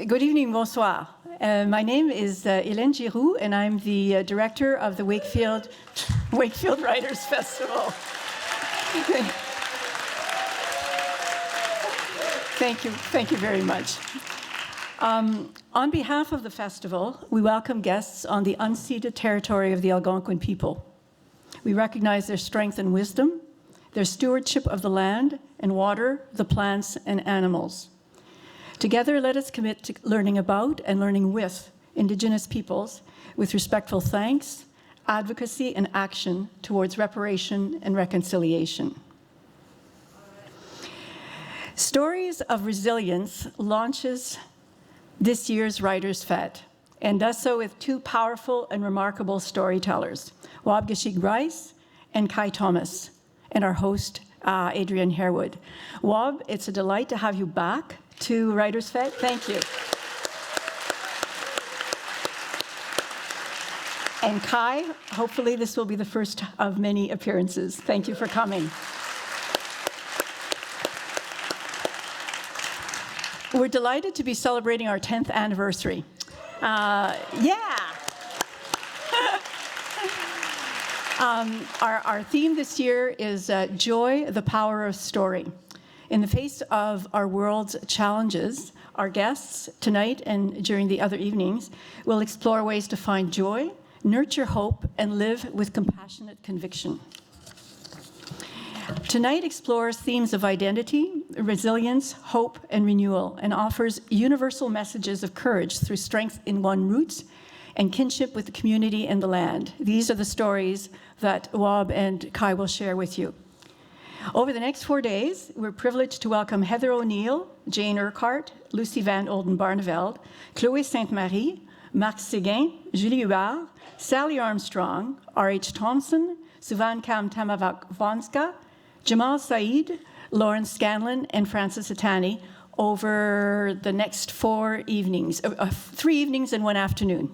Good evening, bonsoir. My name is Hélène Giroux, and I'm the director of the Wakefield Writers Festival. Thank you very much. On behalf of the festival, we welcome guests on the unceded territory of the Algonquin people. We recognize their strength and wisdom, their stewardship of the land and water, the plants and animals. Together, let us commit to learning about and learning with Indigenous peoples with respectful thanks, advocacy, and action towards reparation and reconciliation. Stories of Resilience launches this year's Writers' Fete, and does so with two powerful and remarkable storytellers, Waubgeshig Rice and Kai Thomas, and our host, Adrian Harewood. Wab, it's a delight to have you back to Writers' Fete. Thank you. And Kai, hopefully this will be the first of many appearances. Thank you for coming. We're delighted to be celebrating our 10th anniversary. Our theme this year is Joy, the Power of Story. In the face of our world's challenges, our guests tonight and during the other evenings will explore ways to find joy, nurture hope, and live with compassionate conviction. Tonight explores themes of identity, resilience, hope, and renewal, and offers universal messages of courage through strength in one's roots and kinship with the community and the land. These are the stories that Wab and Kai will share with you. Over the next 4 days, we're privileged to welcome Heather O'Neill, Jane Urquhart, Lucy Van Olden-Barneveld, Chloé Sainte-Marie, Marc Séguin, Julie Huard, Sally Armstrong, R.H. Thompson, Suvan Kam-Tamavak-Vonska, Jamal Saeed, Lauren Scanlon, and Francis Atani over the next 4 evenings, 3 evenings and 1 afternoon.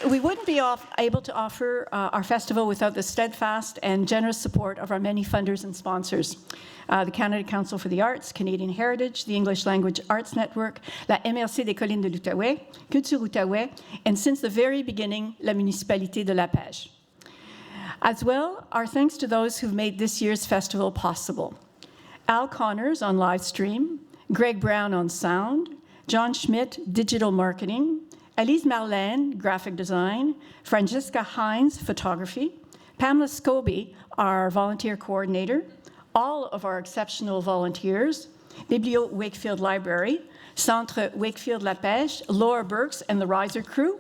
We wouldn't be able to offer our festival without the steadfast and generous support of our many funders and sponsors. The Canada Council for the Arts, Canadian Heritage, the English Language Arts Network, la MRC des Collines de l'Outaouais, Culture Outaouais, and since the very beginning, la Municipalité de La Pêche. As well, our thanks to those who've made this year's festival possible. Al Connors on live stream, Greg Brown on sound, John Schmidt, digital marketing, Elise Marlène, graphic design, Francesca Hines, photography, Pamela Scobie, our volunteer coordinator, all of our exceptional volunteers, Biblio Wakefield Library, Centre Wakefield La Pêche, Laura Burks and the Riser crew,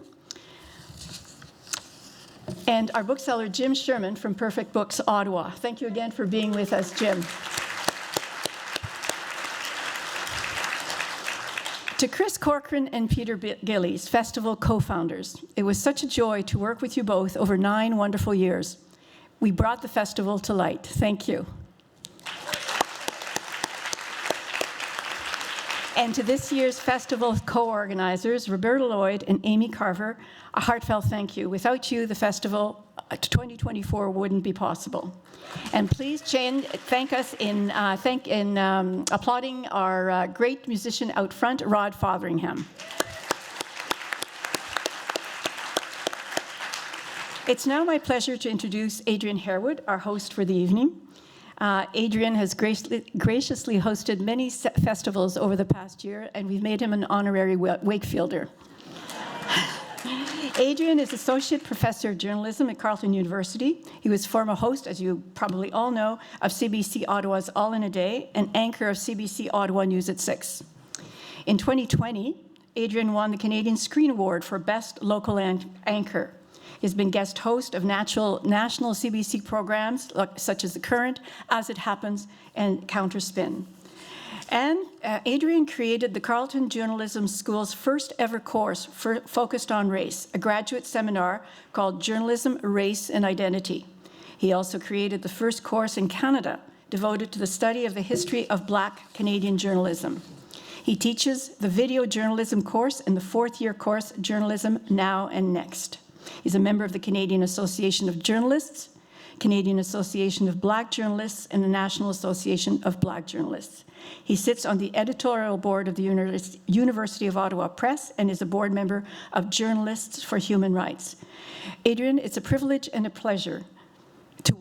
and our bookseller Jim Sherman from Perfect Books, Ottawa. Thank you again for being with us, Jim. To Chris Corcoran and Peter Gillies, festival co-founders, it was such a joy to work with you both over 9 wonderful years. We brought the festival to light. Thank you. And to this year's festival co-organizers, Roberta Lloyd and Amy Carver, a heartfelt thank you. Without you, the festival 2024 wouldn't be possible. And please thank us in applauding our great musician out front, Rod Fotheringham. It's now my pleasure to introduce Adrian Harewood, our host for the evening. Adrian has graciously hosted many festivals over the past year, and we've made him an honorary Wakefielder. Adrian is Associate Professor of Journalism at Carleton University. He was former host, as you probably all know, of CBC Ottawa's All in a Day and anchor of CBC Ottawa News at 6. In 2020, Adrian won the Canadian Screen Award for Best Local Anchor. He's been guest host of national CBC programs such as The Current, As It Happens, and Counterspin. And Adrian created the Carleton Journalism School's first ever course focused on race, a graduate seminar called Journalism, Race, and Identity. He also created the first course in Canada devoted to the study of the history of Black Canadian journalism. He teaches the video journalism course and the fourth-year course, Journalism Now and Next. He's a member of the Canadian Association of Journalists, Canadian Association of Black Journalists, and the National Association of Black Journalists. He sits on the editorial board of the University of Ottawa Press and is a board member of Journalists for Human Rights. Adrian, it's a privilege and a pleasure to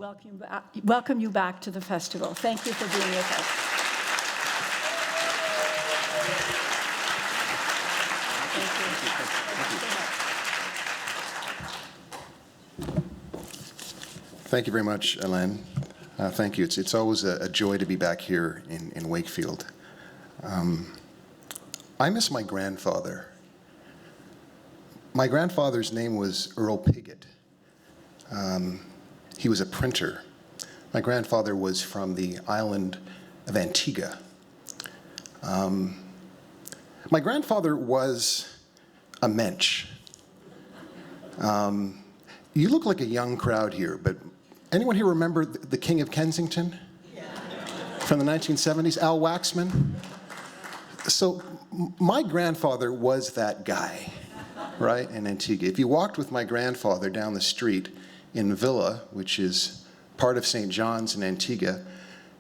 welcome you back to the festival. Thank you for being with us. Thank you very much, Alain. Thank you. It's always a joy to be back here in Wakefield. I miss my grandfather. My grandfather's name was Earl Pigott. He was a printer. My grandfather was from the island of Antigua. My grandfather was a mensch. You look like a young crowd here, but anyone here remember the King of Kensington? Yeah. From the 1970s, Al Waxman? So my grandfather was that guy, right, in Antigua. If you walked with my grandfather down the street in Villa, which is part of St. John's in Antigua,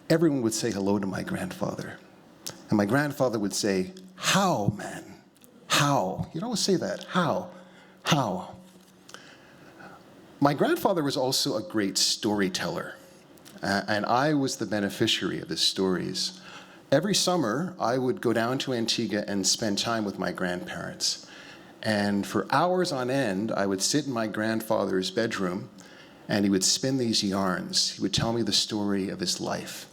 everyone would say hello to my grandfather. And my grandfather would say, "How, man? How?" You'd always say that, how? How? My grandfather was also a great storyteller, and I was the beneficiary of his stories. Every summer, I would go down to Antigua and spend time with my grandparents. And for hours on end, I would sit in my grandfather's bedroom, and he would spin these yarns. He would tell me the story of his life.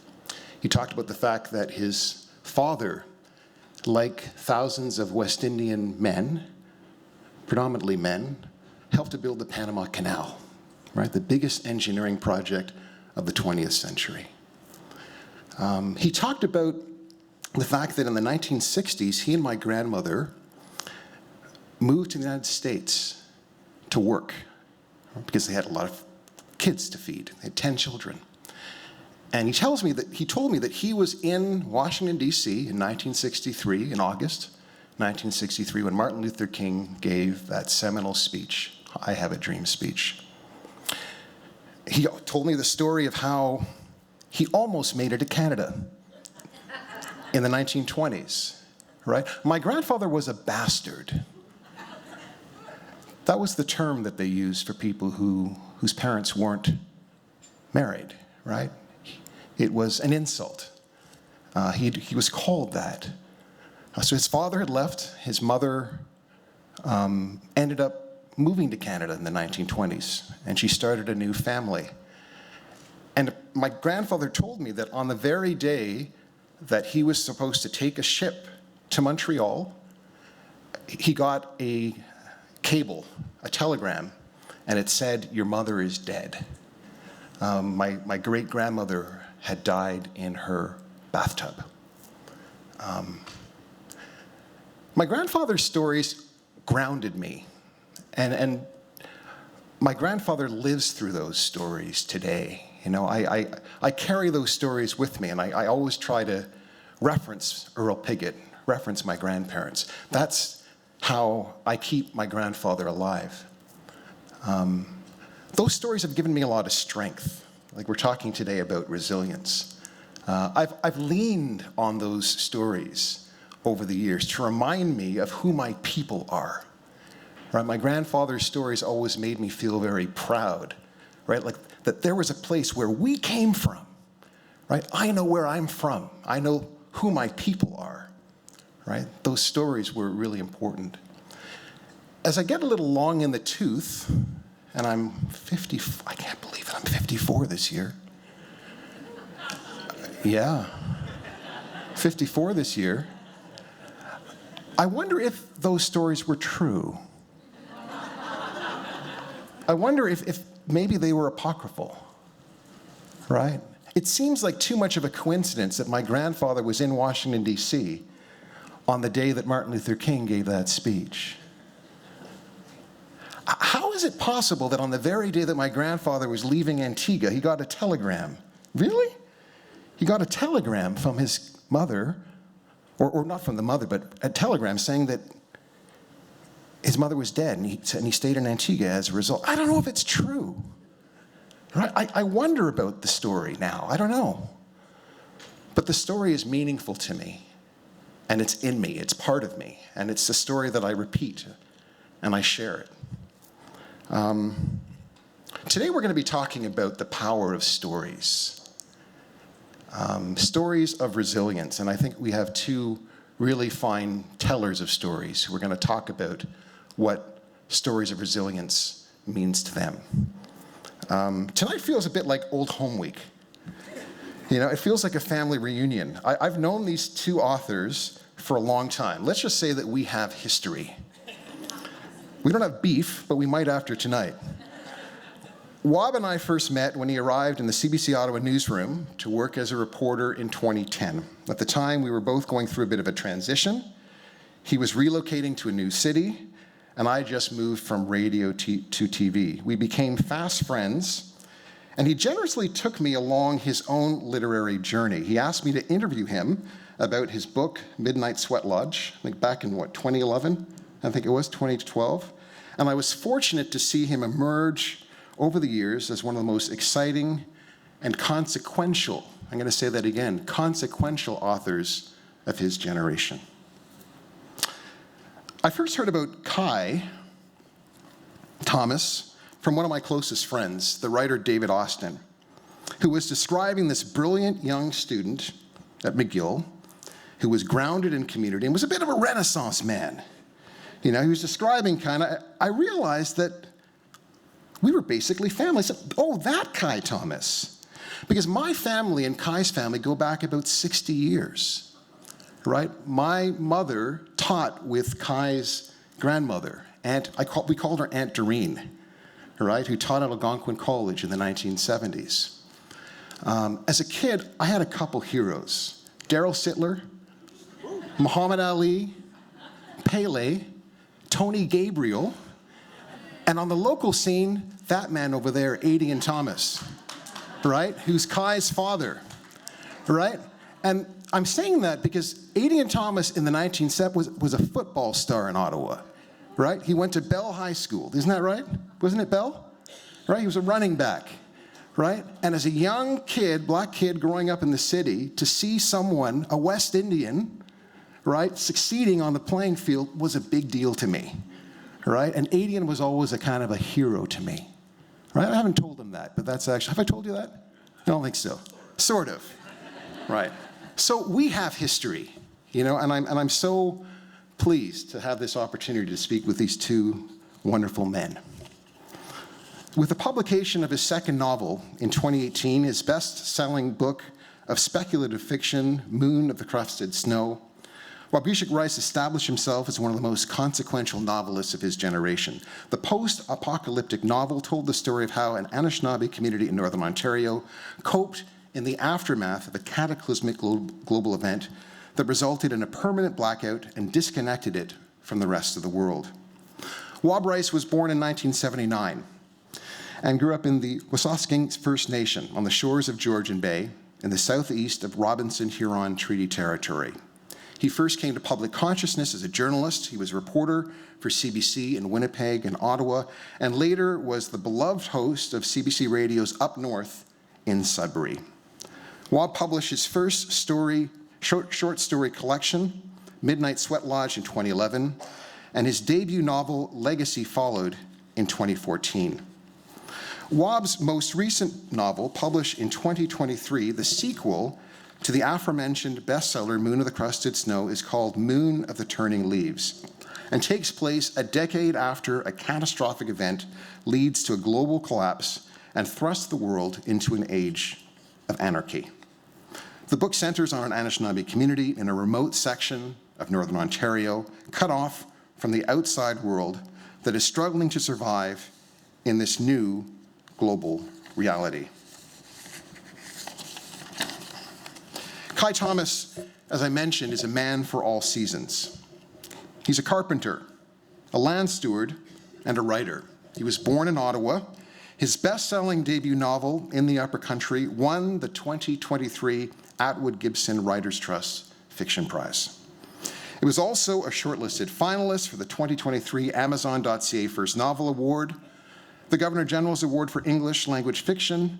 He talked about the fact that his father, like thousands of West Indian men, predominantly men, helped to build the Panama Canal, right? The biggest engineering project of the 20th century. He talked about the fact that in the 1960s, he and my grandmother moved to the United States to work because they had a lot of kids to feed. They had 10 children. And he told me that he was in Washington, D.C. in 1963, in August 1963, when Martin Luther King gave that seminal speech, "I Have a Dream" speech. He told me the story of how he almost made it to Canada in the 1920s, right? My grandfather was a bastard. That was the term that they used for people whose parents weren't married, right? It was an insult. He was called that. So his father had left. His mother ended up moving to Canada in the 1920s, and she started a new family. And my grandfather told me that on the very day that he was supposed to take a ship to Montreal, he got a cable, a telegram, and it said, "Your mother is dead." My great-grandmother had died in her bathtub. My grandfather's stories grounded me. And my grandfather lives through those stories today. You know, I carry those stories with me, and I always try to reference Earl Pigott, reference my grandparents. That's how I keep my grandfather alive. Those stories have given me a lot of strength. Like we're talking today about resilience. I've leaned on those stories over the years to remind me of who my people are. Right? My grandfather's stories always made me feel very proud, right? Like that there was a place where we came from, right? I know where I'm from. I know who my people are, right? Those stories were really important. As I get a little long in the tooth, and I'm 50, I can't believe it, I'm 54 this year. Yeah, 54 this year. I wonder if those stories were true. I wonder if maybe they were apocryphal, right? It seems like too much of a coincidence that my grandfather was in Washington, D.C. on the day that Martin Luther King gave that speech. How is it possible that on the very day that my grandfather was leaving Antigua, he got a telegram? Really? He got a telegram from his mother or not from the mother, but a telegram saying that his mother was dead, and he stayed in Antigua as a result. I don't know if it's true. Right? I wonder about the story now. I don't know. But the story is meaningful to me, and it's in me. It's part of me, and it's a story that I repeat, and I share it. Today we're going to be talking about the power of stories. Stories of resilience, and I think we have two really fine tellers of stories who are going to talk about what stories of resilience means to them. Tonight feels a bit like Old Home Week. You know, it feels like a family reunion. I've known these two authors for a long time. Let's just say that we have history. We don't have beef, but we might after tonight. Wab and I first met when he arrived in the CBC Ottawa newsroom to work as a reporter in 2010. At the time, we were both going through a bit of a transition. He was relocating to a new city, and I just moved from radio to TV. We became fast friends, and he generously took me along his own literary journey. He asked me to interview him about his book, Midnight Sweat Lodge, I think back in, 2011? I think it was 2012. And I was fortunate to see him emerge over the years as one of the most exciting and consequential, I'm going to say that again, consequential authors of his generation. I first heard about Kai Thomas from one of my closest friends, the writer David Austin, who was describing this brilliant young student at McGill who was grounded in community and was a bit of a Renaissance man. You know, he was describing I realized that we were basically family. I said, oh, that Kai Thomas. Because my family and Kai's family go back about 60 years. Right? My mother taught with Kai's grandmother, we called her Aunt Doreen, right, who taught at Algonquin College in the 1970s. As a kid, I had a couple heroes. Daryl Sittler, Muhammad Ali, Pele, Tony Gabriel, and on the local scene, that man over there, Adrian Thomas, right, who's Kai's father, right? And I'm saying that because Adrian Thomas in the 1970s was a football star in Ottawa, right? He went to Bell High School, isn't that right? Wasn't it Bell? Right, he was a running back, right? And as a young kid, black kid growing up in the city, to see someone, a West Indian, right, succeeding on the playing field was a big deal to me, right? And Adrian was always a kind of a hero to me, right? I haven't told him that, but that's actually, have I told you that? I don't think so. Sort of, right? So we have history, you know, and I'm so pleased to have this opportunity to speak with these two wonderful men. With the publication of his second novel in 2018, his best-selling book of speculative fiction, Moon of the Crusted Snow, Waubgeshig Rice established himself as one of the most consequential novelists of his generation. The post-apocalyptic novel told the story of how an Anishinaabe community in Northern Ontario coped in the aftermath of a cataclysmic global event that resulted in a permanent blackout and disconnected it from the rest of the world. Wab Rice was born in 1979 and grew up in the Waubgeshig First Nation on the shores of Georgian Bay in the southeast of Robinson-Huron Treaty Territory. He first came to public consciousness as a journalist. He was a reporter for CBC in Winnipeg and Ottawa, and later was the beloved host of CBC Radio's Up North in Sudbury. Wab published his first short story collection, Midnight Sweat Lodge, in 2011, and his debut novel, Legacy, followed in 2014. Wab's most recent novel, published in 2023, the sequel to the aforementioned bestseller Moon of the Crusted Snow, is called Moon of the Turning Leaves, and takes place a decade after a catastrophic event leads to a global collapse and thrusts the world into an age of anarchy. The book centers on an Anishinaabe community in a remote section of Northern Ontario, cut off from the outside world, that is struggling to survive in this new global reality. Kai Thomas, as I mentioned, is a man for all seasons. He's a carpenter, a land steward, and a writer. He was born in Ottawa. His best-selling debut novel, In the Upper Country, won the 2023 Atwood Gibson Writers' Trust Fiction Prize. It was also a shortlisted finalist for the 2023 Amazon.ca First Novel Award, the Governor General's Award for English Language Fiction,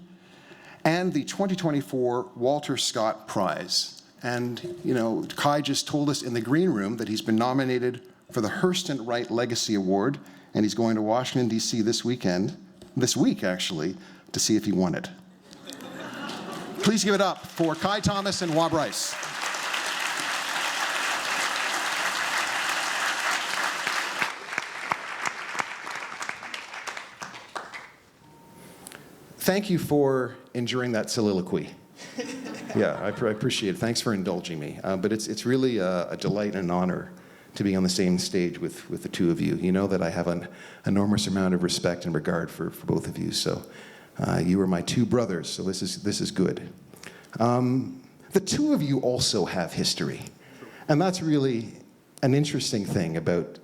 and the 2024 Walter Scott Prize. And, you know, Kai just told us in the green room that he's been nominated for the Hurston Wright Legacy Award, and he's going to Washington, D.C. this week, actually, to see if he won it. Please give it up for Kai Thomas and Wab Rice. Thank you for enduring that soliloquy. Yeah, I appreciate it. Thanks for indulging me. But it's really a delight and an honor to be on the same stage with the two of you. You know that I have an enormous amount of respect and regard for both of you. So you are my two brothers, so this is good. The two of you also have history. And that's really an interesting thing about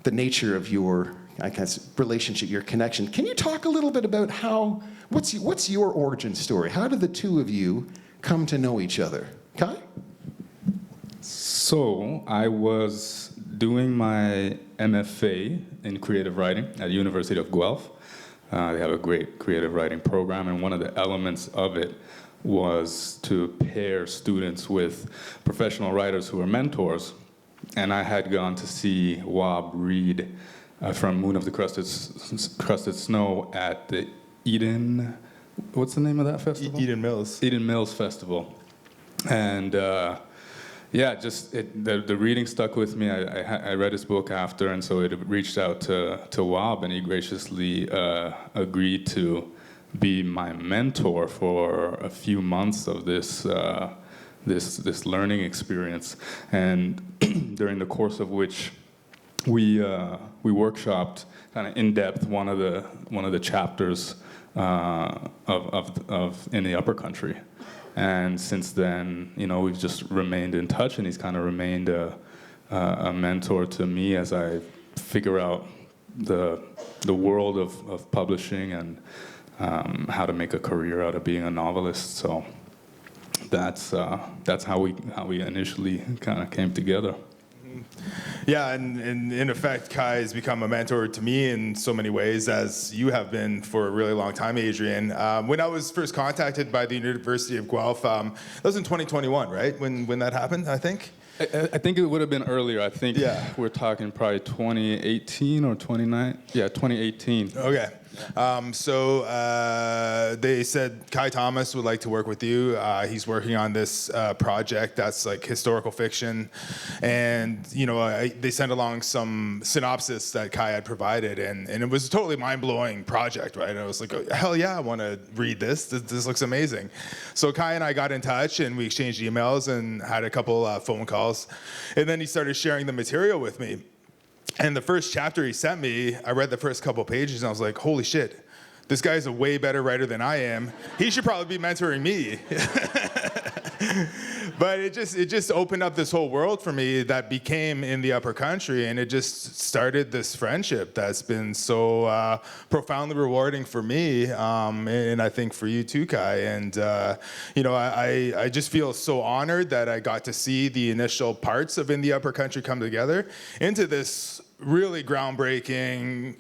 the nature of your, I guess, relationship, your connection. Can you talk a little bit about what's your origin story? How did the two of you come to know each other? Kai? So I was doing my MFA in creative writing at the University of Guelph. They have a great creative writing program, and one of the elements of it was to pair students with professional writers who were mentors. And I had gone to see Wab read from Moon of the Crusted Snow at the Eden, what's the name of that festival? Eden Mills. Eden Mills Festival. And yeah, just the reading stuck with me. I read his book after, and so it reached out to Wab, and he graciously agreed to be my mentor for a few months of this learning experience, and during the course of which we workshopped kind of in depth one of the chapters of in the Upper Country, and since then, you know, we've just remained in touch, and he's kind of remained a mentor to me as I figure out the world of publishing and how to make a career out of being a novelist. So that's how we initially kind of came together. Yeah, and in effect, Kai has become a mentor to me in so many ways, as you have been for a really long time, Adrian. When I was first contacted by the University of Guelph, that was in 2021, right? When that happened, I think? I think it would have been earlier. I think we're talking probably 2018 or 2018. Okay. So they said Kai Thomas would like to work with you. He's working on this project that's like historical fiction, and you know they sent along some synopsis that Kai had provided, and it was a totally mind-blowing project, right? And I was like, oh, hell yeah, I want to read this. This looks amazing. So Kai and I got in touch, and we exchanged emails and had a couple phone calls, and then he started sharing the material with me. And the first chapter he sent me, I read the first couple pages, and I was like, holy shit, this guy's a way better writer than I am. He should probably be mentoring me. But it just opened up this whole world for me that became in the Upper Country, and it just started this friendship that's been so profoundly rewarding for me, and I think for you too, Kai. And you know, I just feel so honored that I got to see the initial parts of In the Upper Country come together into this really groundbreaking,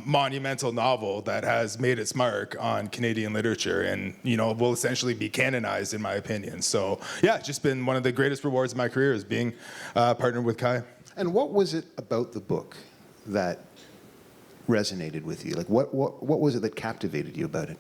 monumental novel that has made its mark on Canadian literature, and you know will essentially be canonized, in my opinion. So yeah, it's just been one of the greatest rewards of my career is being partnered with Kai. And what was it about the book that resonated with you? Like what was it that captivated you about it?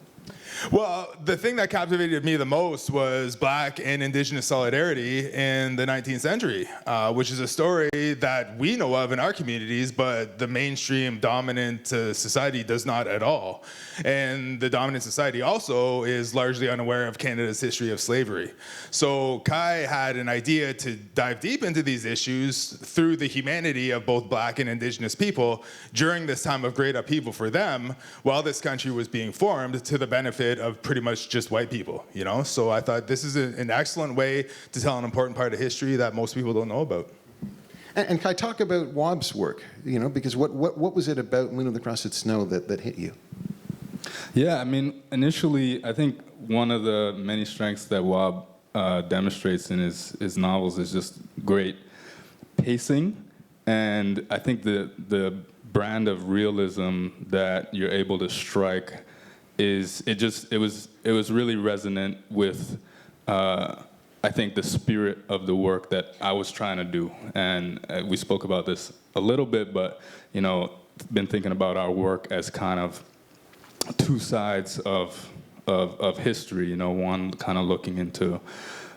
Well, the thing that captivated me the most was Black and Indigenous solidarity in the 19th century, which is a story that we know of in our communities, but the mainstream dominant society does not at all. And the dominant society also is largely unaware of Canada's history of slavery. So Kai had an idea to dive deep into these issues through the humanity of both Black and Indigenous people during this time of great upheaval for them, while this country was being formed to the benefit of pretty much just white people, you know? So I thought this is an excellent way to tell an important part of history that most people don't know about. And Kai, talk about Wab's work, you know, because what was it about Moon of the Crusted Snow that hit you? Yeah, I mean, initially, I think one of the many strengths that Wab demonstrates in his novels is just great pacing, and I think the brand of realism that you're able to strike it was really resonant with I think the spirit of the work that I was trying to do. And we spoke about this a little bit, but been thinking about our work as kind of two sides of history. One kind of looking into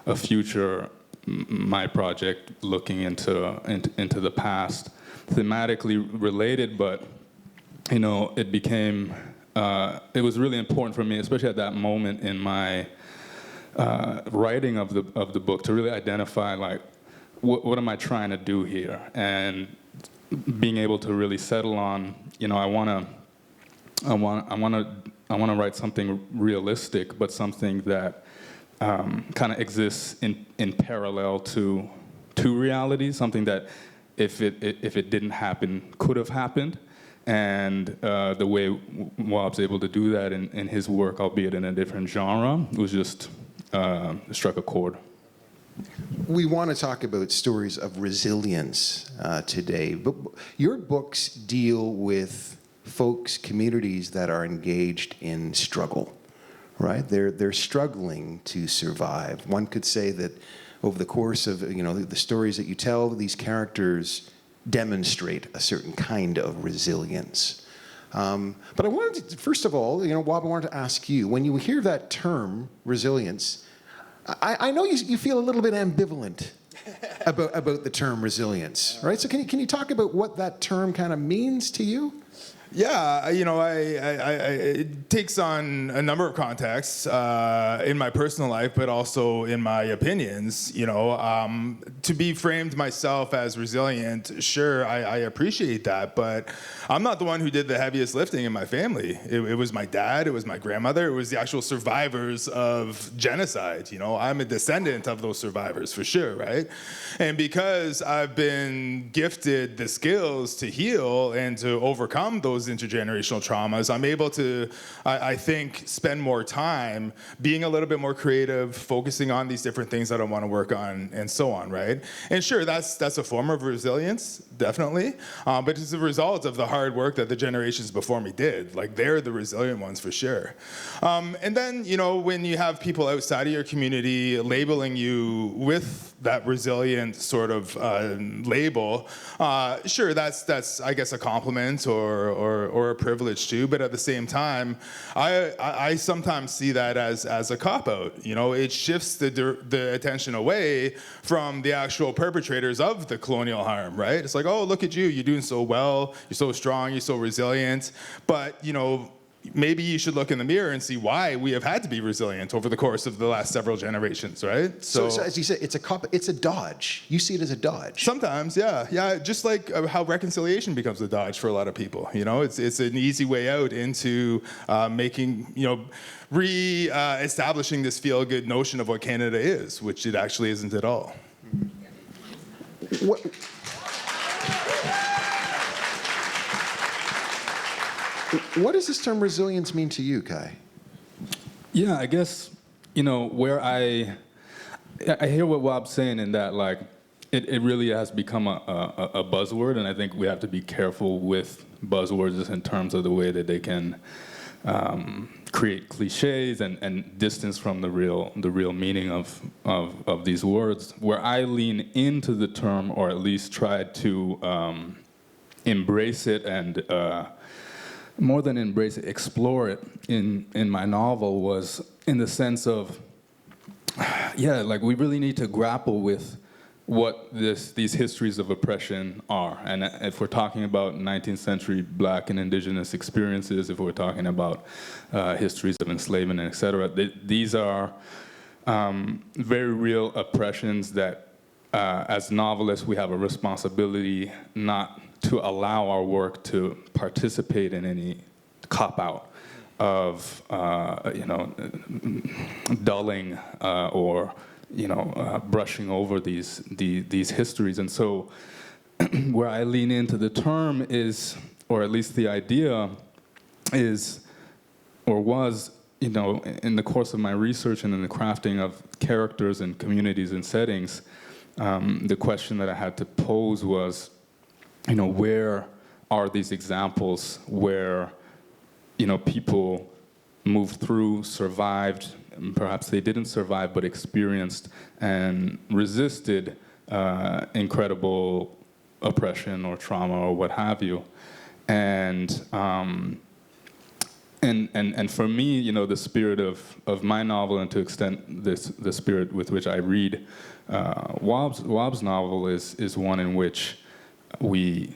a future, my project looking into the past, thematically related, but it became it was really important for me, especially at that moment in my writing of the book, to really identify like what am I trying to do here, and being able to really settle on I want to write something realistic, but something that kind of exists in parallel to reality, something that if it didn't happen could have happened. And the way Waub's able to do that in his work, albeit in a different genre, was just struck a chord. We want to talk about stories of resilience today, but your books deal with folks, communities that are engaged in struggle, right? They're struggling to survive. One could say that over the course of the stories that you tell, these characters demonstrate a certain kind of resilience. But I wanted to, first of all, Waub, I wanted to ask you, when you hear that term, resilience, I know you feel a little bit ambivalent about the term resilience, right? So can you talk about what that term kind of means to you? Yeah, it takes on a number of contexts in my personal life, but also in my opinions. To be framed myself as resilient, sure, I appreciate that, but I'm not the one who did the heaviest lifting in my family. It was my dad, it was my grandmother, it was the actual survivors of genocide. I'm a descendant of those survivors for sure, right? And because I've been gifted the skills to heal and to overcome those intergenerational traumas, I'm able to, I think, spend more time being a little bit more creative, focusing on these different things that I want to work on, and so on, right? And sure, that's a form of resilience, definitely, but it's a result of the hard work that the generations before me did. Like, they're the resilient ones for sure. And then, when you have people outside of your community labeling you with that resilient sort of label, sure, that's I guess a compliment or a privilege too. But at the same time, I sometimes see that as a cop-out. It shifts the attention away from the actual perpetrators of the colonial harm, right? It's like, oh, look at you, you're doing so well, you're so strong, you're so resilient, but maybe you should look in the mirror and see why we have had to be resilient over the course of the last several generations, right? So as you said, it's a dodge. You see it as a dodge. Sometimes, yeah. Just like how reconciliation becomes a dodge for a lot of people. It's an easy way out into making, establishing this feel-good notion of what Canada is, which it actually isn't at all. What does this term resilience mean to you, Kai? Yeah, I guess, where I hear what Waub's saying in that, like, it really has become a buzzword, and I think we have to be careful with buzzwords in terms of the way that they can create cliches and distance from the real meaning of these words. Where I lean into the term, or at least try to embrace it and more than embrace it, explore it in my novel, was in the sense of, like, we really need to grapple with what these histories of oppression are. And if we're talking about 19th century Black and Indigenous experiences, if we're talking about histories of enslavement, et cetera, these are very real oppressions that, as novelists, we have a responsibility not to allow our work to participate in any cop-out of, dulling or, brushing over these histories. And so where I lean into the term is, or at least the idea is, or was, in the course of my research and in the crafting of characters and communities and settings, the question that I had to pose was, where are these examples where, people moved through, survived, and perhaps they didn't survive, but experienced and resisted incredible oppression or trauma or what have you. And for me, the spirit of my novel, and to extent the spirit with which I read Waub's novel, is one in which we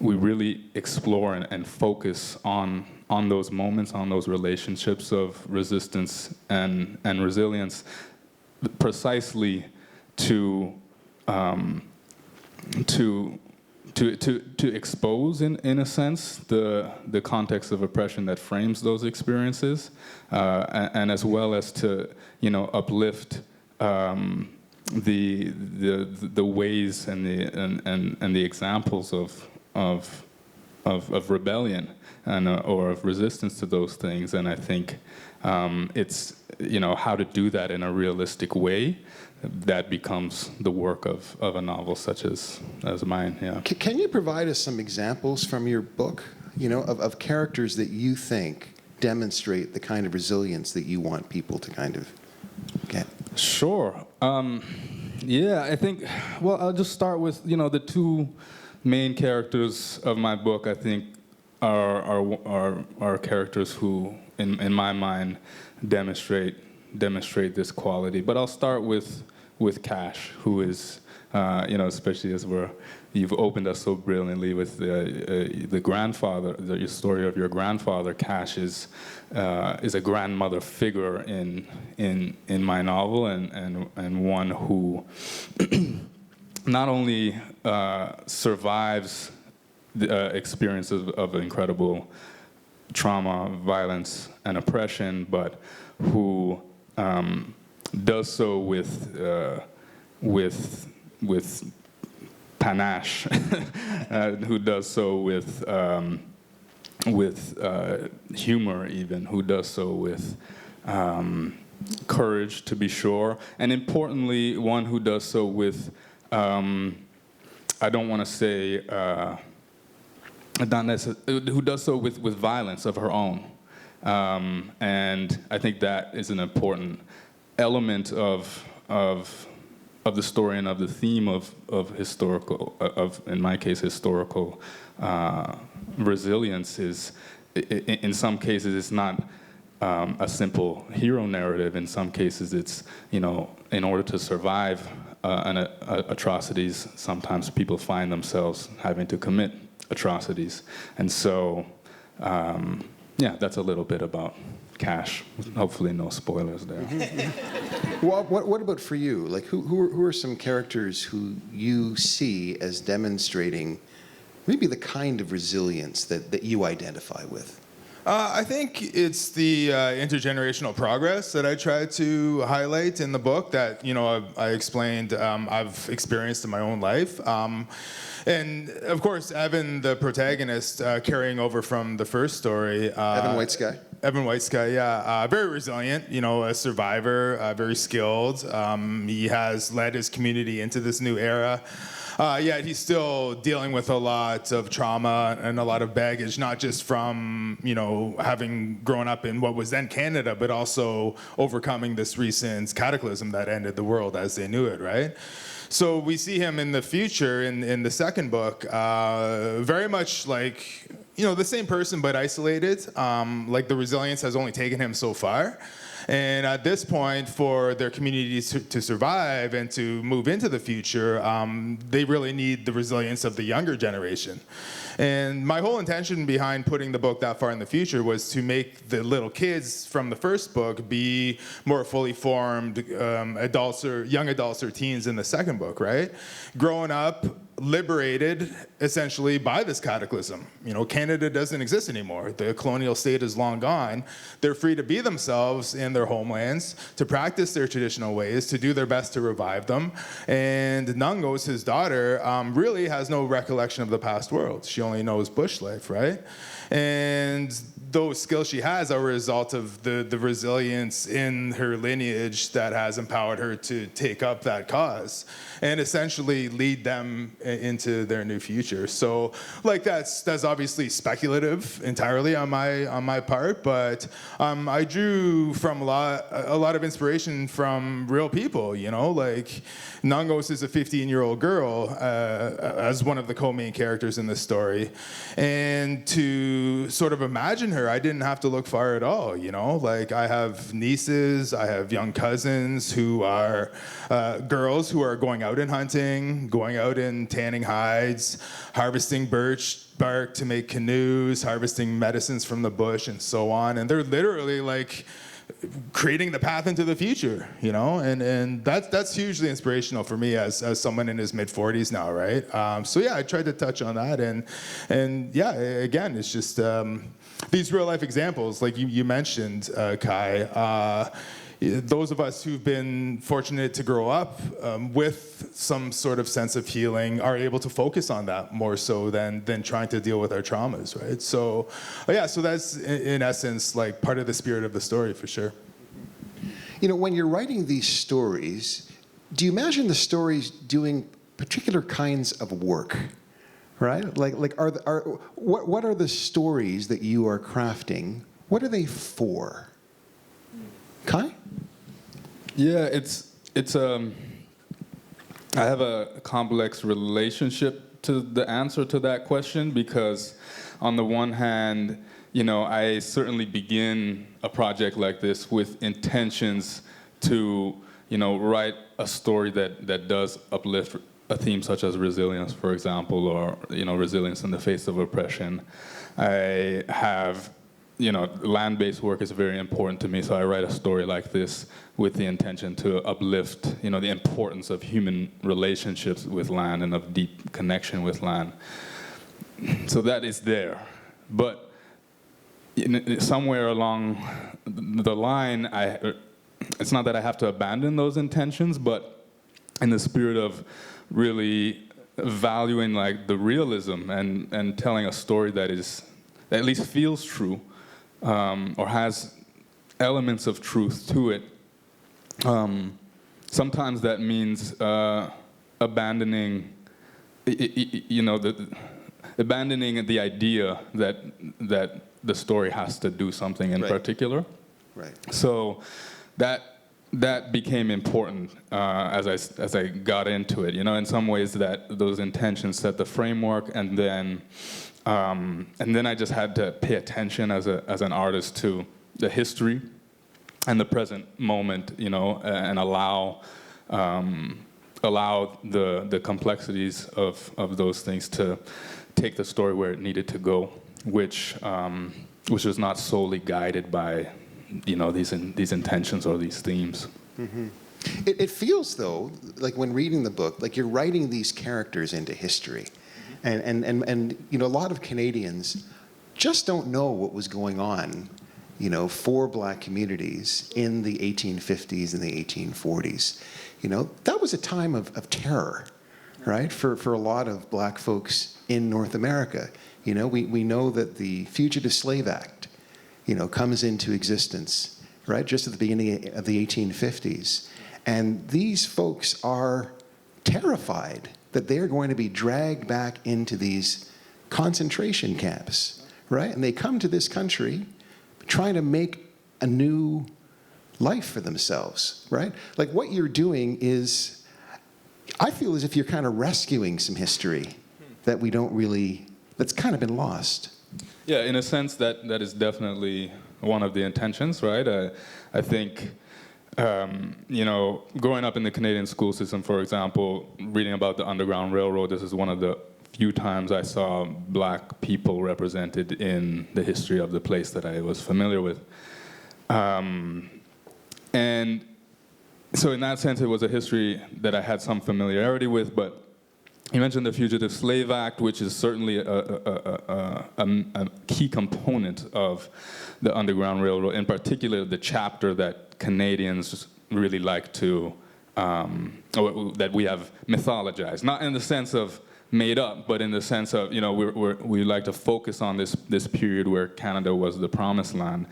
really explore and focus on those moments, on those relationships of resistance and resilience, precisely to expose, in a sense, the context of oppression that frames those experiences, and as well as to uplift the ways and the examples of rebellion and or of resistance to those things. And I think it's how to do that in a realistic way that becomes the work of a novel such as mine. Yeah. Can you provide us some examples from your book, of characters that you think demonstrate the kind of resilience that you want people to kind of get? Sure. Yeah, I think, well, I'll just start with, the two main characters of my book, I think, are characters who, in my mind, demonstrate this quality. But I'll start with Cash, who is, especially as you've opened us so brilliantly with the grandfather, the story of your grandfather. Cash is a grandmother figure in my novel, and one who not only survives the experiences of incredible trauma, violence, and oppression, but who does so with panache, who does so with humor, even, who does so with courage, to be sure, and importantly, one who does so with, I don't want to say, who does so with violence of her own. And I think that is an important element of the story and of the theme of historical, in my case, historical resilience. Is in some cases it's not a simple hero narrative. In some cases it's, in order to survive atrocities, sometimes people find themselves having to commit atrocities. And so, that's a little bit about Cash. Hopefully no spoilers there. Well, what about for you? Like, who are some characters who you see as demonstrating maybe the kind of resilience that you identify with? I think it's the intergenerational progress that I try to highlight in the book that, I explained I've experienced in my own life. And, of course, Evan, the protagonist, carrying over from the first story. Evan White Sky? Evan White Sky, yeah. Very resilient, a survivor, very skilled. He has led his community into this new era. Yet he's still dealing with a lot of trauma and a lot of baggage, not just from, having grown up in what was then Canada, but also overcoming this recent cataclysm that ended the world as they knew it, right? So we see him in the future, in the second book, very much like, the same person but isolated. Like the resilience has only taken him so far. And at this point, for their communities to survive and to move into the future, they really need the resilience of the younger generation. And my whole intention behind putting the book that far in the future was to make the little kids from the first book be more fully formed adults or young adults or teens in the second book, right? Growing up liberated essentially by this cataclysm. You know, Canada doesn't exist anymore. The colonial state is long gone. They're free to be themselves in their homelands, to practice their traditional ways, to do their best to revive them. And Nungos, his daughter, really has no recollection of the past world. She only knows bush life, right? And those skills she has are a result of the resilience in her lineage that has empowered her to take up that cause and essentially lead them into their new future. So, like, that's obviously speculative entirely on my part, but I drew from a lot of inspiration from real people. You know, like Nungos is a 15-year-old girl as one of the co-main characters in this story, and to sort of imagine her, I didn't have to look far at all. You know, like I have nieces, I have young cousins who are girls who are going out and hunting, going out and tanning hides, harvesting birch bark to make canoes, harvesting medicines from the bush, and so on. And they're literally like creating the path into the future, you know, and that's hugely inspirational for me as someone in his mid-40s now, right? So yeah, I tried to touch on that, and yeah, again, it's just these real life examples, like you mentioned, Kai. Those of us who've been fortunate to grow up with some sort of sense of healing are able to focus on that more so than trying to deal with our traumas, right? So, yeah, so that's in essence like part of the spirit of the story for sure. You know, when you're writing these stories, do you imagine the stories doing particular kinds of work, right? Like what are the stories that you are crafting? What are they for? Kai? Yeah, I have a complex relationship to the answer to that question because on the one hand, you know, I certainly begin a project like this with intentions to, you know, write a story that does uplift a theme such as resilience, for example, or, you know, resilience in the face of oppression. I have, you know, land-based work is very important to me, so I write a story like this with the intention to uplift, you know, the importance of human relationships with land and of deep connection with land. So that is there. But somewhere along the line, it's not that I have to abandon those intentions, but in the spirit of really valuing like the realism and telling a story that at least feels true, or has elements of truth to it. Sometimes that means abandoning, you know, abandoning the idea that the story has to do something in particular. Right. So that became important as I got into it. You know, in some ways that those intentions set the framework, and then I just had to pay attention as an artist to the history and the present moment, you know, and allow the complexities of those things to take the story where it needed to go, which was not solely guided by, you know, these intentions or these themes. Mm-hmm. It feels though like when reading the book, like you're writing these characters into history. And you know, a lot of Canadians just don't know what was going on, you know, for black communities in the 1850s and the 1840s. You know, that was a time of terror, right, for a lot of black folks in North America. You know, we know that the Fugitive Slave Act, you know, comes into existence, right, just at the beginning of the 1850s. And these folks are terrified that they're going to be dragged back into these concentration camps, right? And they come to this country trying to make a new life for themselves, right? Like what you're doing is, I feel as if you're kind of rescuing some history that we don't really, that's kind of been lost. Yeah, in a sense that is definitely one of the intentions, right? I think, you know, growing up in the Canadian school system, for example, reading about the Underground Railroad, this is one of the few times I saw black people represented in the history of the place that I was familiar with. And so in that sense, it was a history that I had some familiarity with, but You mentioned the Fugitive Slave Act, which is certainly a key component of the Underground Railroad, in particular the chapter that Canadians really like to, or that we have mythologized, not in the sense of made up, but in the sense of, we like to focus on this period where Canada was the promised land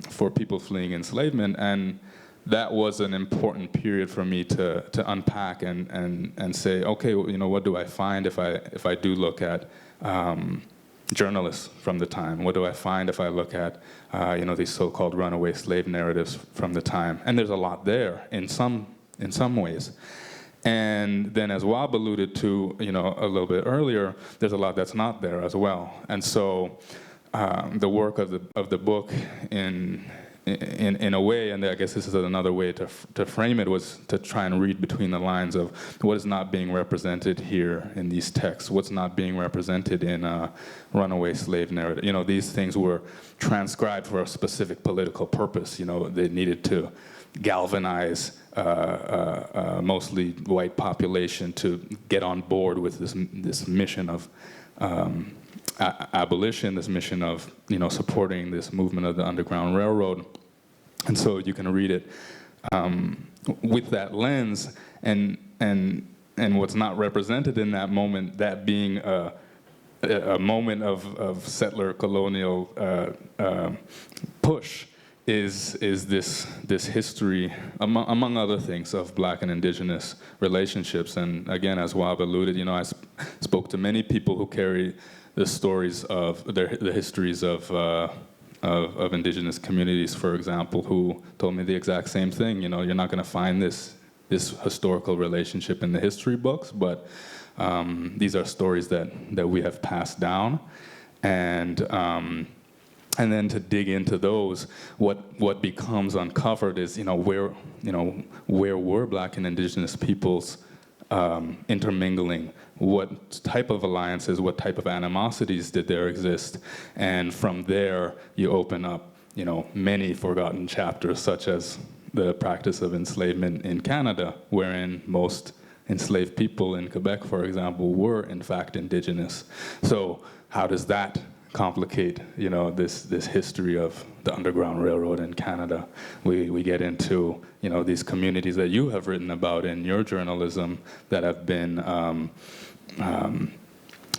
for people fleeing enslavement. And that was an important period for me to unpack and say, okay, what do I find if I do look at journalists from the time? What do I find if I look at these so-called runaway slave narratives from the time? And there's a lot there in some ways. And then, as Waub alluded to, a little bit earlier, there's a lot that's not there as well. And so, the work of the book in a way, and I guess this is another way to frame it, was to try and read between the lines of what is not being represented here in these texts, what's not being represented in runaway slave narrative. These things were transcribed for a specific political purpose. They needed to galvanize mostly white population to get on board with this mission of abolition, this mission of supporting this movement of the Underground Railroad. And so you can read it with that lens, and what's not represented in that moment, that being a moment of settler colonial push, is this history, among other things, of Black and Indigenous relationships. And again, as Waub alluded, I spoke to many people who carry the stories of the histories of Indigenous communities, for example, who told me the exact same thing. You're not going to find this historical relationship in the history books, but these are stories that we have passed down, and then to dig into those, what becomes uncovered is where were Black and Indigenous peoples intermingling? What type of alliances, what type of animosities did there exist? And from there, you open up, many forgotten chapters, such as the practice of enslavement in Canada, wherein most enslaved people in Quebec, for example, were in fact Indigenous. So how does that complicate, this history of the Underground Railroad in Canada? We get into, these communities that you have written about in your journalism that have been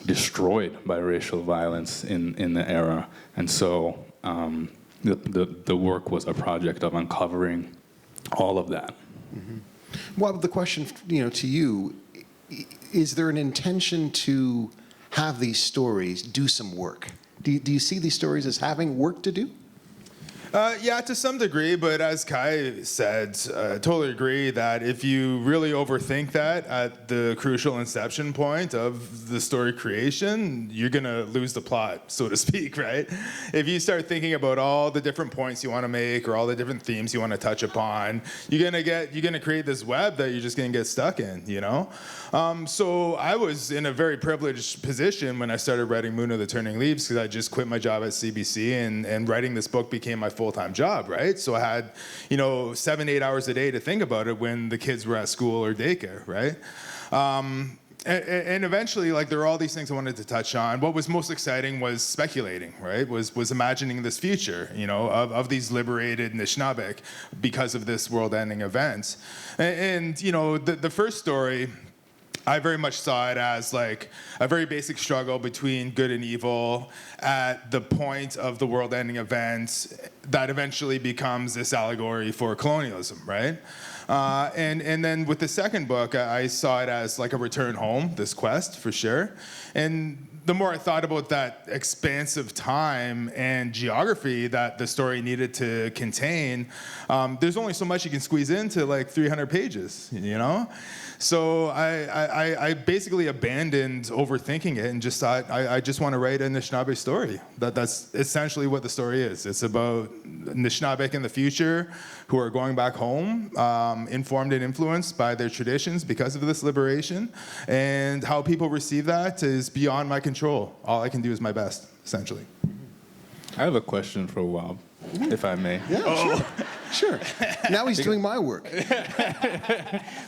destroyed by racial violence in the era. And so the work was a project of uncovering all of that. Mm-hmm. Well, the question, to you, is there an intention to have these stories do some work? Do you see these stories as having work to do? Yeah, to some degree, but as Kai said, I totally agree that if you really overthink that at the crucial inception point of the story creation, you're going to lose the plot, so to speak, right? If you start thinking about all the different points you want to make or all the different themes you want to touch upon, you're going to create this web that you're just going to get stuck in, So I was in a very privileged position when I started writing Moon of the Turning Leaves, because I just quit my job at CBC, and writing this book became my full-time job, right? So I had, 7-8 hours a day to think about it when the kids were at school or daycare, right? And eventually, there are all these things I wanted to touch on. What was most exciting was speculating, right? Was imagining this future, of these liberated Anishinaabe because of this world-ending event. And the first story, I very much saw it as a very basic struggle between good and evil at the point of the world-ending event that eventually becomes this allegory for colonialism, right? And then with the second book, I saw it as a return home, this quest, for sure. And the more I thought about that expansive time and geography that the story needed to contain, there's only so much you can squeeze into 300 pages, So I basically abandoned overthinking it and just thought, I just want to write an Anishinaabe story. That's essentially what the story is. It's about Anishinaabe in the future who are going back home, informed and influenced by their traditions because of this liberation, and how people receive that is beyond my control. All I can do is my best, essentially. I have a question for Waub. if I may. Yeah, sure. Now he's doing my work.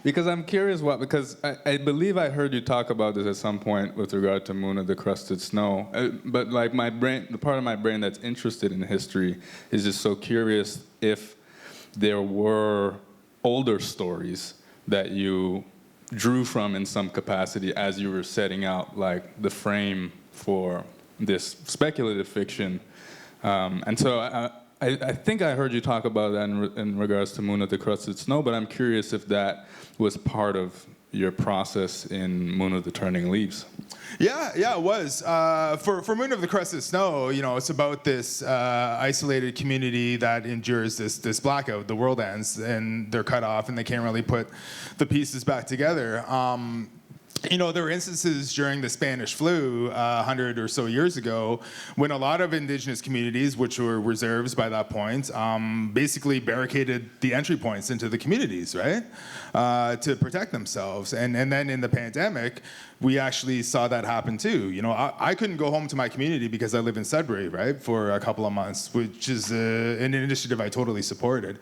Because I'm curious because I believe I heard you talk about this at some point with regard to Moon of the Crusted Snow. But like my brain, the part of my brain that's interested in history is just so curious if there were older stories that you drew from in some capacity as you were setting out like the frame for this speculative fiction. And so I think I heard you talk about that in regards to Moon of the Crusted Snow, but I'm curious if that was part of your process in Moon of the Turning Leaves. Yeah, it was. For Moon of the Crusted Snow, it's about this isolated community that endures this blackout. The world ends, and they're cut off, and they can't really put the pieces back together. There were instances during the Spanish flu 100 or so years ago when a lot of indigenous communities, which were reserves by that point, basically barricaded the entry points into the communities, right, to protect themselves. And then in the pandemic, we actually saw that happen too. I couldn't go home to my community because I live in Sudbury, right, for a couple of months, which is an initiative I totally supported.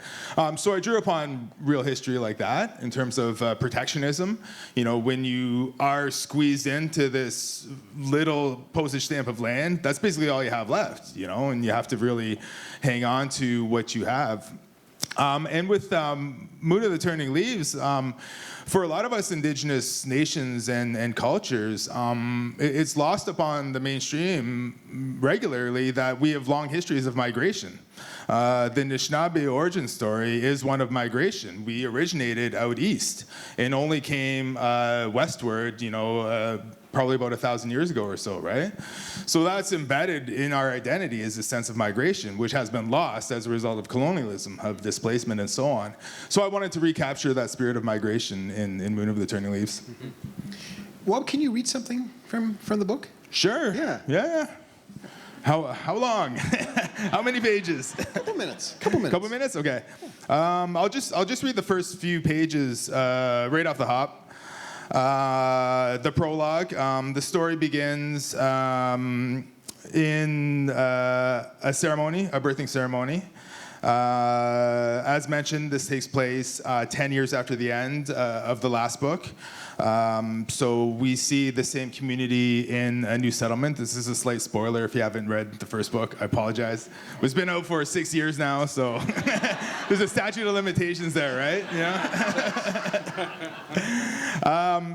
So I drew upon real history like that in terms of protectionism. When you are squeezed into this little postage stamp of land, that's basically all you have left, and you have to really hang on to what you have. And with Moon of the Turning Leaves, for a lot of us indigenous nations and cultures, it's lost upon the mainstream regularly that we have long histories of migration. The Anishinaabe origin story is one of migration. We originated out east and only came westward, probably about 1,000 years ago or so, right? So that's embedded in our identity as a sense of migration, which has been lost as a result of colonialism, of displacement, and so on. So I wanted to recapture that spirit of migration in Moon of the Turning Leaves. Mm-hmm. Wab, can you read something from the book? Sure. Yeah. How long? How many pages? Couple minutes. Couple minutes? Okay. I'll just read the first few pages right off the hop. The prologue. The story begins in a ceremony, a birthing ceremony. As mentioned, this takes place 10 years after the end of the last book. So we see the same community in a new settlement. This is a slight spoiler if you haven't read the first book. I apologize. It's been out for 6 years now, so there's a statute of limitations there, right?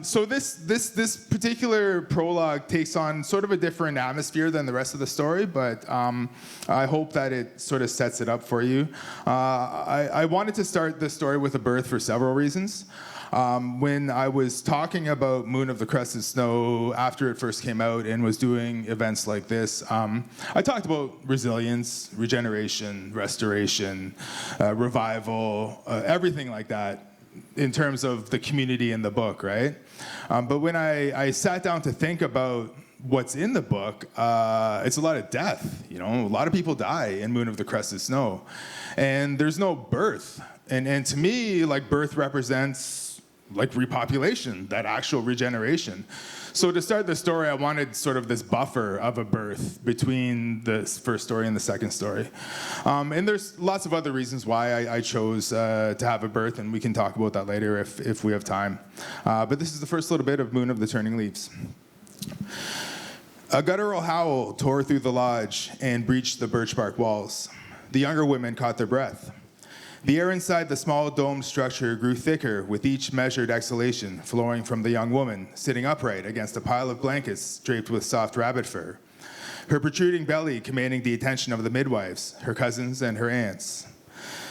So this particular prologue takes on sort of a different atmosphere than the rest of the story, but I hope that it sort of sets it up for you. I wanted to start this story with a birth for several reasons. When I was talking about Moon of the Crusted Snow after it first came out and was doing events like this, I talked about resilience, regeneration, restoration, revival, everything like that in terms of the community in the book, right? But when I sat down to think about what's in the book, it's a lot of death. A lot of people die in Moon of the Crusted Snow, and there's no birth. And to me, like, birth represents like repopulation, that actual regeneration. So to start the story, I wanted sort of this buffer of a birth between the first story and the second story. And there's lots of other reasons why I chose to have a birth, and we can talk about that later if we have time. But this is the first little bit of Moon of the Turning Leaves. A guttural howl tore through the lodge and breached the birch bark walls. The younger women caught their breath. The air inside the small domed structure grew thicker with each measured exhalation flowing from the young woman, sitting upright against a pile of blankets draped with soft rabbit fur, her protruding belly commanding the attention of the midwives, her cousins, and her aunts.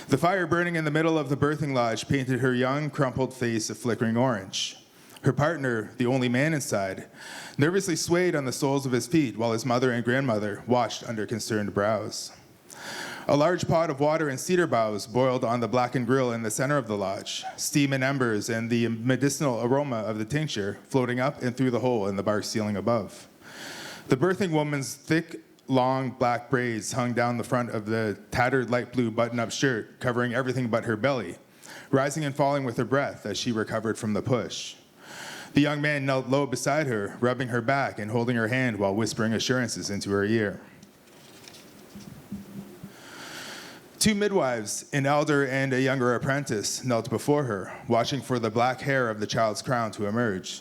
The fire burning in the middle of the birthing lodge painted her young, crumpled face a flickering orange. Her partner, the only man inside, nervously swayed on the soles of his feet while his mother and grandmother watched under concerned brows. A large pot of water and cedar boughs boiled on the blackened grill in the center of the lodge, steam and embers and the medicinal aroma of the tincture floating up and through the hole in the bark ceiling above. The birthing woman's thick, long black braids hung down the front of the tattered light blue button-up shirt, covering everything but her belly, rising and falling with her breath as she recovered from the push. The young man knelt low beside her, rubbing her back and holding her hand while whispering assurances into her ear. Two midwives, an elder and a younger apprentice, knelt before her, watching for the black hair of the child's crown to emerge.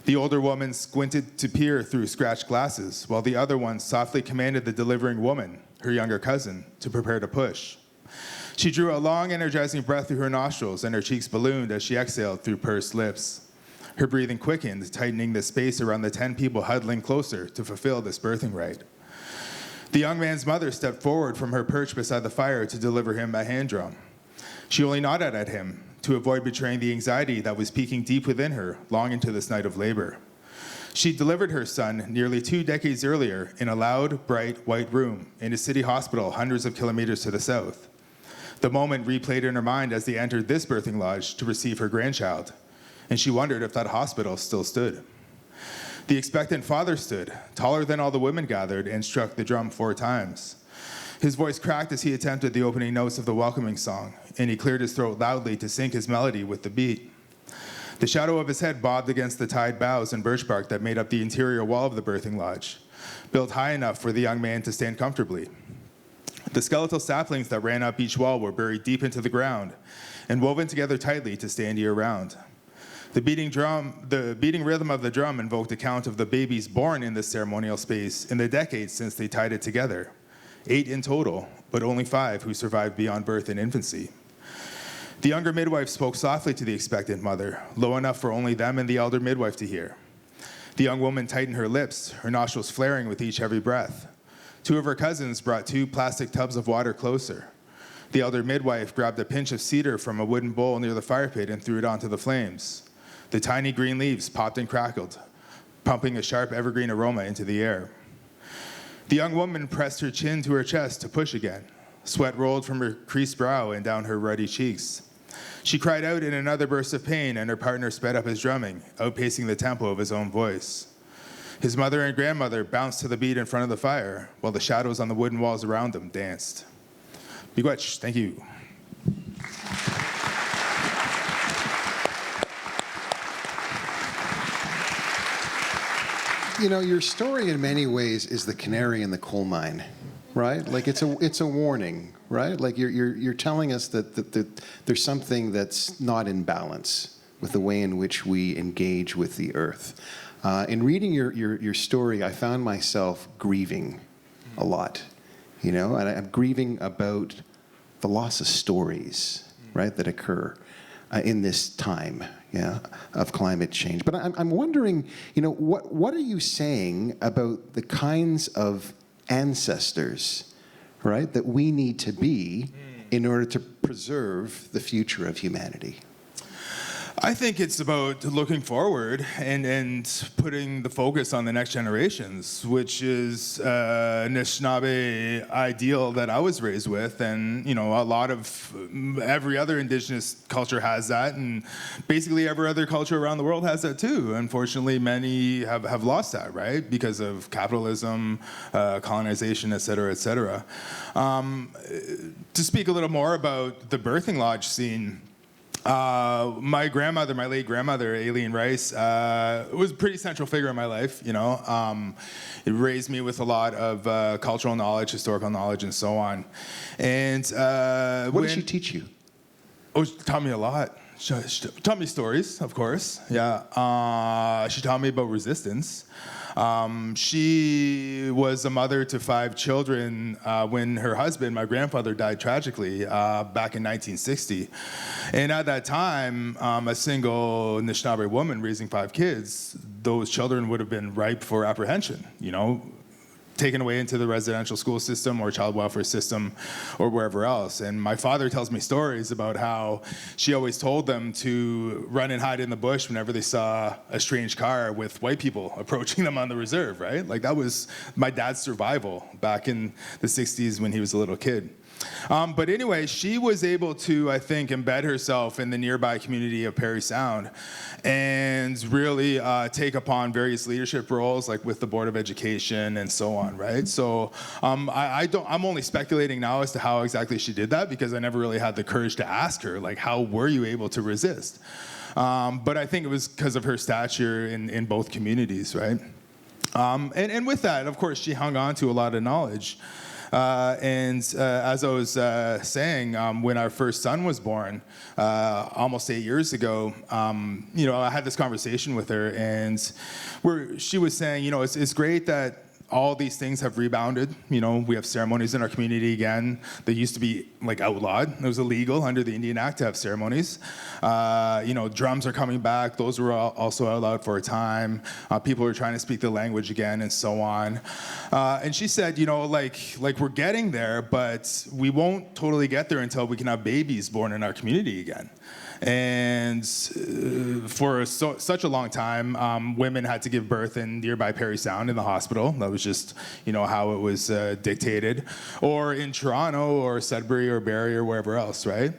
The older woman squinted to peer through scratched glasses, while the other one softly commanded the delivering woman, her younger cousin, to prepare to push. She drew a long, energizing breath through her nostrils, and her cheeks ballooned as she exhaled through pursed lips. Her breathing quickened, tightening the space around the 10 people huddling closer to fulfill this birthing rite. The young man's mother stepped forward from her perch beside the fire to deliver him a hand drum. She only nodded at him to avoid betraying the anxiety that was peaking deep within her long into this night of labor. She delivered her son nearly 2 decades earlier in a loud, bright, white room in a city hospital hundreds of kilometers to the south. The moment replayed in her mind as they entered this birthing lodge to receive her grandchild, and she wondered if that hospital still stood. The expectant father stood, taller than all the women gathered, and struck the drum 4 times. His voice cracked as he attempted the opening notes of the welcoming song, and he cleared his throat loudly to sync his melody with the beat. The shadow of his head bobbed against the tied boughs and birch bark that made up the interior wall of the birthing lodge, built high enough for the young man to stand comfortably. The skeletal saplings that ran up each wall were buried deep into the ground and woven together tightly to stand year-round. The beating rhythm of the drum invoked a count of the babies born in this ceremonial space in the decades since they tied it together. 8 in total, but only 5 who survived beyond birth and infancy. The younger midwife spoke softly to the expectant mother, low enough for only them and the elder midwife to hear. The young woman tightened her lips, her nostrils flaring with each heavy breath. 2 of her cousins brought 2 plastic tubs of water closer. The elder midwife grabbed a pinch of cedar from a wooden bowl near the fire pit and threw it onto the flames. The tiny green leaves popped and crackled, pumping a sharp evergreen aroma into the air. The young woman pressed her chin to her chest to push again. Sweat rolled from her creased brow and down her ruddy cheeks. She cried out in another burst of pain, and her partner sped up his drumming, outpacing the tempo of his own voice. His mother and grandmother bounced to the beat in front of the fire, while the shadows on the wooden walls around them danced. Miigwech, thank you. You know, your story in many ways is the canary in the coal mine, right? Like it's a warning, right? Like you're telling us that there's something that's not in balance with the way in which we engage with the earth. In reading your story, I found myself grieving a lot, you know, and I'm grieving about the loss of stories, right, that occur in this time, yeah, of climate change. But I'm wondering, you know, what are you saying about the kinds of ancestors, right, that we need to be in order to preserve the future of humanity? I think it's about looking forward and putting the focus on the next generations, which is a Anishinaabe ideal that I was raised with. And, you know, a lot of every other indigenous culture has that. And basically every other culture around the world has that too. Unfortunately, many have lost that, right? Because of capitalism, colonization, et cetera, et cetera. To speak a little more about the birthing lodge scene, my grandmother, my late grandmother, Aileen Rice, was a pretty central figure in my life, you know. It raised me with a lot of cultural knowledge, historical knowledge, and so on. And what did she teach you? Oh, she taught me a lot. She taught me stories, of course, yeah. She taught me about resistance. She was a mother to 5 children when her husband, my grandfather, died tragically back in 1960. And at that time, a single Anishinaabe woman raising 5 kids, those children would have been ripe for apprehension, you know, taken away into the residential school system or child welfare system or wherever else. And my father tells me stories about how she always told them to run and hide in the bush whenever they saw a strange car with white people approaching them on the reserve, right? Like that was my dad's survival back in the 60s when he was a little kid. But anyway, she was able to, I think, embed herself in the nearby community of Parry Sound and really take upon various leadership roles, like with the Board of Education and so on, right? So I'm only speculating now as to how exactly she did that because I never really had the courage to ask her, like, how were you able to resist? But I think it was because of her stature in both communities, right? And with that, of course, she hung on to a lot of knowledge. As I was saying, when our first son was born, almost 8 years ago, I had this conversation with her, and she was saying, it's great that all these things have rebounded. We have ceremonies in our community again. They used to be outlawed. It was illegal under the Indian Act to have ceremonies. Drums are coming back. Those were also outlawed for a time. People are trying to speak the language again, and so on. And she said, we're getting there, but we won't totally get there until we can have babies born in our community again. And for such a long time, women had to give birth in nearby Parry Sound in the hospital. That was just, how it was dictated. Or in Toronto or Sudbury or Barrie or wherever else, right?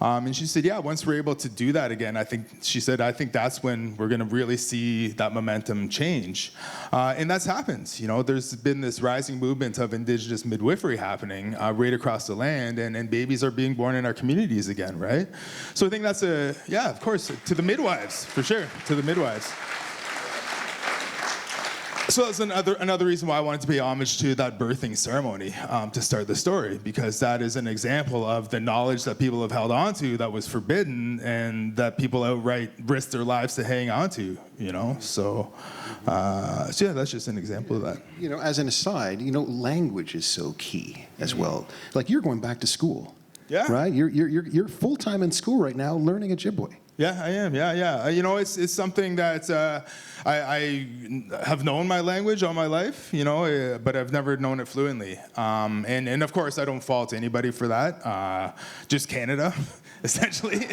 And she said, once we're able to do that again, I think that's when we're going to really see that momentum change. And that's happened. There's been this rising movement of Indigenous midwifery happening right across the land, and babies are being born in our communities again, right? So I think that's of course, to the midwives, for sure, to the midwives. So that's another reason why I wanted to pay homage to that birthing ceremony to start the story, because that is an example of the knowledge that people have held on to that was forbidden and that people outright risked their lives to hang on to, So that's just an example of that. As an aside, language is so key as well. Like, you're going back to school. Yeah. Right? You're full-time in school right now learning Ojibwe. Yeah, I am. Yeah. It's something that I have known my language all my life, but I've never known it fluently. And of course, I don't fault anybody for that. Just Canada, essentially.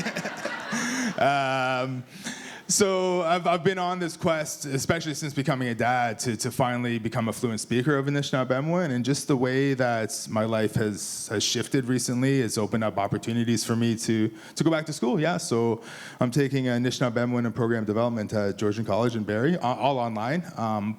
So I've been on this quest, especially since becoming a dad, to finally become a fluent speaker of Anishinaabe, and just the way that my life has shifted recently, it's opened up opportunities for me to go back to school. Yeah, so I'm taking Anishinaabe and program development at Georgian College in Barrie, all online,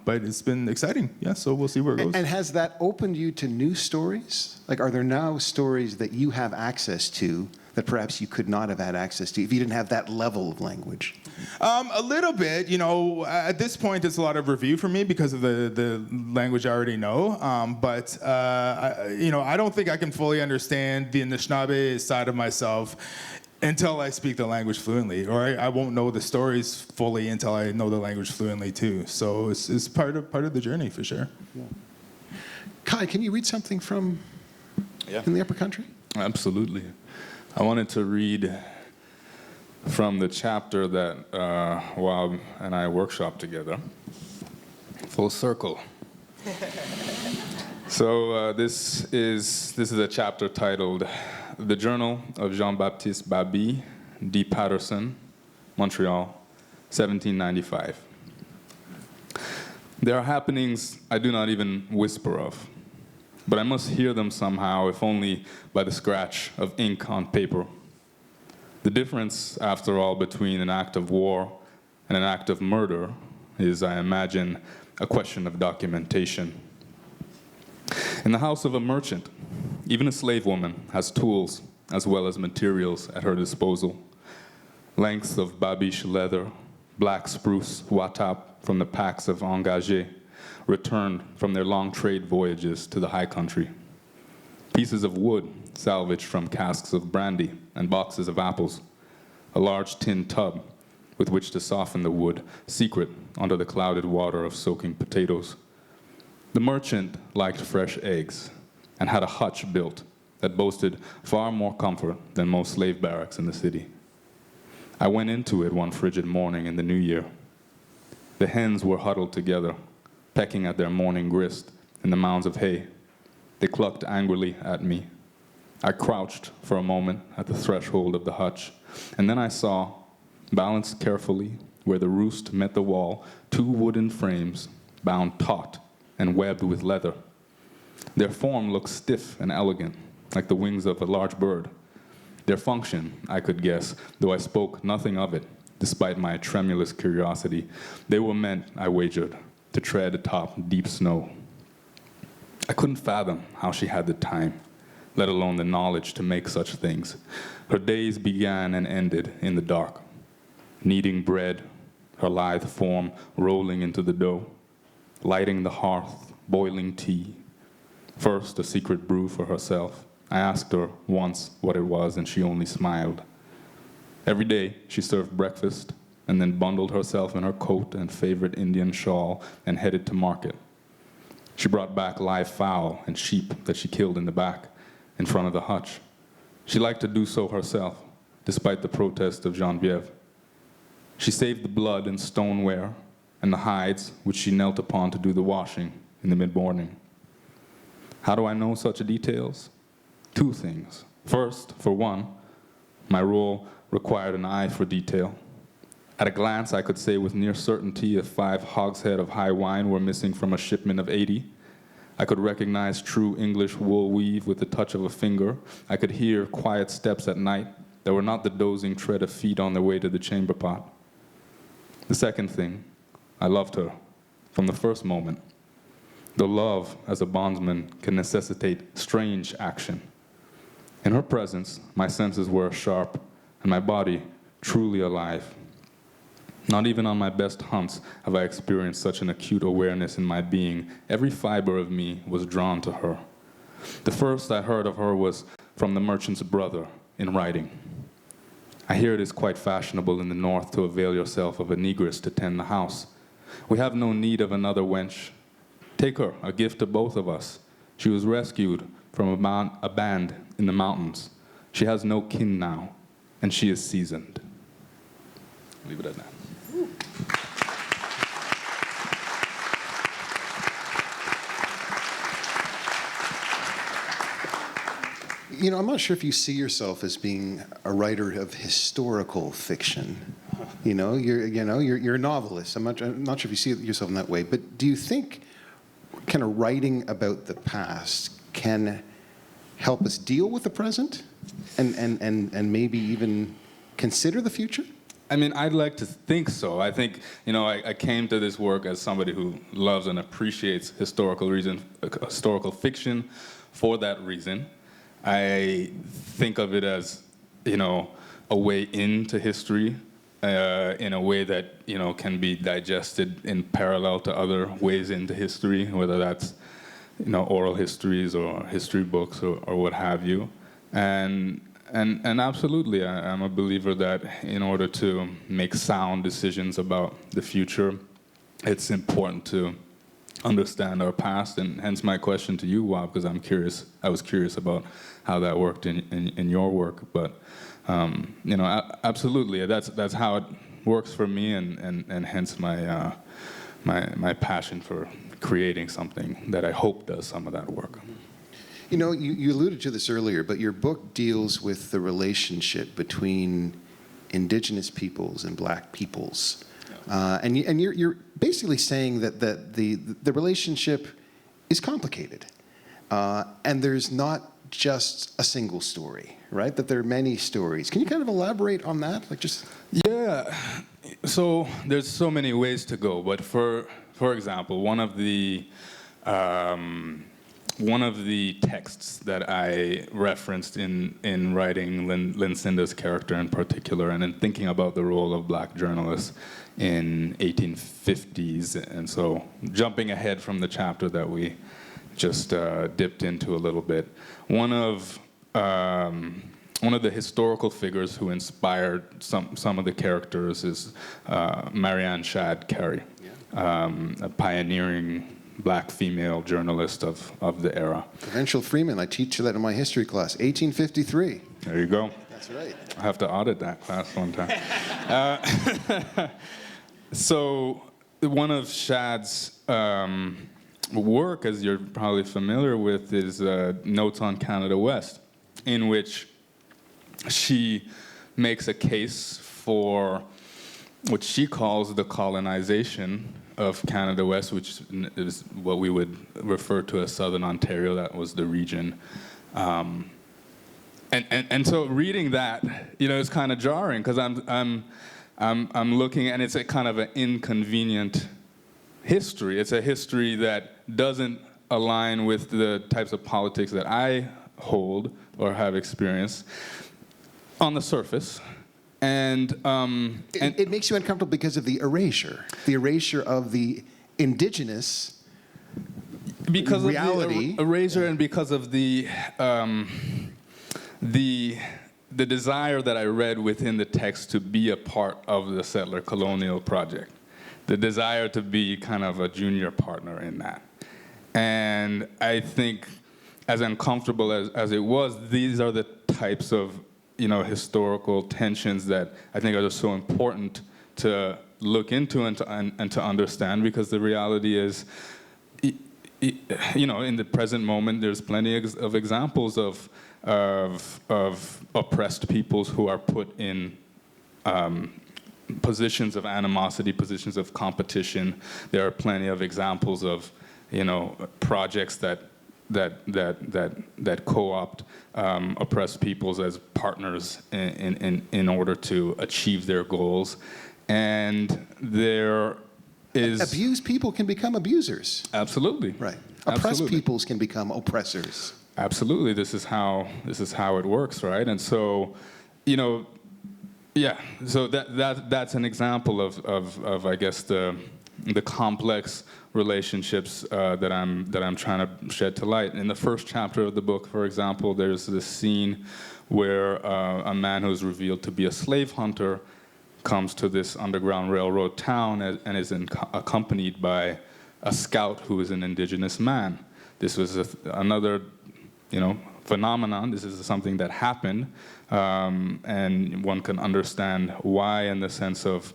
but it's been exciting. Yeah, so we'll see where it goes. And has that opened you to new stories? Like, are there now stories that you have access to that perhaps you could not have had access to if you didn't have that level of language? A little bit, at this point it's a lot of review for me because of the language I already know, but I don't think I can fully understand the Anishinaabe side of myself until I speak the language fluently, or I won't know the stories fully until I know the language fluently too. So it's part of the journey for sure. Yeah. Kai, can you read something from in the Upper Country? Absolutely. I wanted to read from the chapter that Waub and I workshopped together. Full circle. So this is a chapter titled "The Journal of Jean-Baptiste Babi, D. Patterson, Montreal, 1795." There are happenings I do not even whisper of, but I must hear them somehow, if only by the scratch of ink on paper. The difference, after all, between an act of war and an act of murder is, I imagine, a question of documentation. In the house of a merchant, even a slave woman has tools as well as materials at her disposal. Lengths of babiche leather, black spruce watap from the packs of engagés, returned from their long trade voyages to the high country. Pieces of wood salvaged from casks of brandy and boxes of apples. A large tin tub with which to soften the wood, secret under the clouded water of soaking potatoes. The merchant liked fresh eggs and had a hutch built that boasted far more comfort than most slave barracks in the city. I went into it one frigid morning in the new year. The hens were huddled together, pecking at their morning grist in the mounds of hay. They clucked angrily at me. I crouched for a moment at the threshold of the hutch, and then I saw, balanced carefully where the roost met the wall, 2 wooden frames bound taut and webbed with leather. Their form looked stiff and elegant, like the wings of a large bird. Their function, I could guess, though I spoke nothing of it, despite my tremulous curiosity. They were meant, I wagered, to tread atop deep snow. I couldn't fathom how she had the time, let alone the knowledge to make such things. Her days began and ended in the dark, kneading bread, her lithe form rolling into the dough, lighting the hearth, boiling tea, First, a secret brew for herself. I asked her once what it was, and she only smiled. Every day, she served breakfast and then bundled herself in her coat and favorite Indian shawl and headed to market. She brought back live fowl and sheep that she killed in the back, in front of the hutch. She liked to do so herself, despite the protest of Geneviève. She saved the blood and stoneware and the hides, which she knelt upon to do the washing in the mid-morning. How do I know such details? Two things. First, for one, my role required an eye for detail. At a glance, I could say with near certainty if 5 hogsheads of high wine were missing from a shipment of 80. I could recognize true English wool weave with the touch of a finger. I could hear quiet steps at night that were not the dozing tread of feet on their way to the chamber pot. The second thing, I loved her from the first moment. The love, as a bondsman, can necessitate strange action. In her presence, my senses were sharp and my body truly alive. Not even on my best hunts have I experienced such an acute awareness in my being. Every fiber of me was drawn to her. The first I heard of her was from the merchant's brother in writing. I hear it is quite fashionable in the north to avail yourself of a negress to tend the house. We have no need of another wench. Take her, a gift to both of us. She was rescued from a band in the mountains. She has no kin now, and she is seasoned. Leave it at that. You know, I'm not sure if you see yourself as being a writer of historical fiction. You're a novelist. I'm not sure if you see yourself in that way. But do you think kind of writing about the past can help us deal with the present and maybe even consider the future? I mean, I'd like to think so. I think, I came to this work as somebody who loves and appreciates historical fiction for that reason. I think of it as, a way into history in a way that, can be digested in parallel to other ways into history, whether that's, oral histories or history books or what have you. And absolutely, I'm a believer that in order to make sound decisions about the future, it's important to understand our past, and hence my question to you, Wab, because I was curious about how that worked in your work. But absolutely, that's how it works for me, and hence my my passion for creating something that I hope does some of that work. You alluded to this earlier, but your book deals with the relationship between indigenous peoples and black peoples. And you're basically saying that the relationship is complicated. And there's not just a single story, right? That there are many stories. Can you kind of elaborate on that? Yeah. So there's so many ways to go, but for example, one of the texts that I referenced in writing Lincinda's character in particular, and in thinking about the role of black journalists in 1850s, and so jumping ahead from the chapter that we just dipped into a little bit, one of the historical figures who inspired some of the characters is Marianne Shadd Carey, a pioneering black female journalist of the era. Provincial Freeman, I teach you that in my history class, 1853. There you go. That's right. I have to audit that class one time. So one of Shadd's work, as you're probably familiar with, is Notes on Canada West, in which she makes a case for what she calls the colonization of Canada West, which is what we would refer to as Southern Ontario. That was the region. And so reading that, it's kind of jarring, because I'm looking, and it's a kind of an inconvenient history. It's a history that doesn't align with the types of politics that I hold or have experienced on the surface. And it makes you uncomfortable because of the erasure of the indigenous because reality. of the erasure and because of the desire that I read within the text to be a part of the settler colonial project, the desire to be kind of a junior partner in that. And I think, as uncomfortable as it was, these are the types of historical tensions that I think are just so important to look into and to understand, because the reality is, in the present moment, there's plenty of examples of oppressed peoples who are put in positions of animosity, positions of competition. There are plenty of examples of projects that co-opt oppressed peoples as partners in order to achieve their goals. And there is Abused people can become abusers. Absolutely. Right. Oppressed Absolutely. peoples can become oppressors. Absolutely. This is how it works, right? And so, so that's an example of I guess the complex relationships that I'm trying to shed to light. In the first chapter of the book, for example, there's this scene where a man who's revealed to be a slave hunter comes to this Underground Railroad town and is accompanied by a scout who is an indigenous man. This was another, phenomenon. This is something that happened, and one can understand why, in the sense of,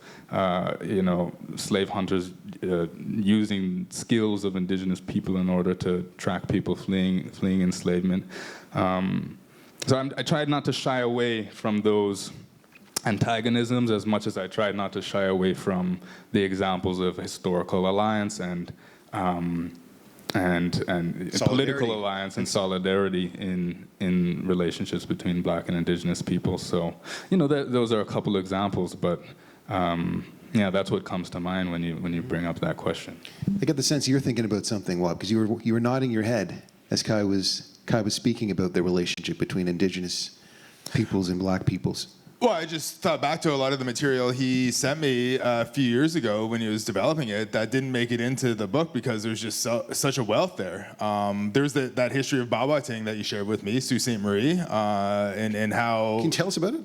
slave hunters using skills of indigenous people in order to track people fleeing enslavement. So I tried not to shy away from those antagonisms as much as I tried not to shy away from the examples of historical alliance and political alliance and solidarity in relationships between Black and Indigenous people. So, those are a couple examples, but that's what comes to mind when you bring up that question. I get the sense you're thinking about something, Wab, because you were nodding your head as Kai was speaking about the relationship between Indigenous peoples and Black peoples. Well, I just thought back to a lot of the material he sent me a few years ago when he was developing it that didn't make it into the book because there's just such a wealth there. There's that history of Waubgeshig that you shared with me, Sault Ste. Marie, and how... Can you tell us about it?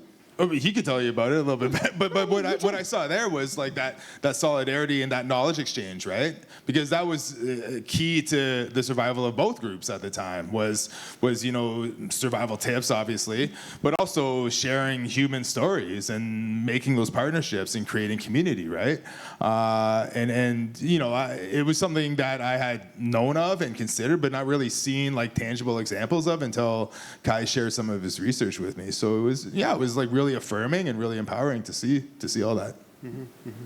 He could tell you about it a little bit, but what I saw there was like that solidarity and that knowledge exchange, right? Because that was key to the survival of both groups at the time. Was survival tips, obviously, but also sharing human stories and making those partnerships and creating community, right? It was something that I had known of and considered, but not really seen like tangible examples of until Kai shared some of his research with me. So it was like really affirming and really empowering to see all that. Mm-hmm, mm-hmm.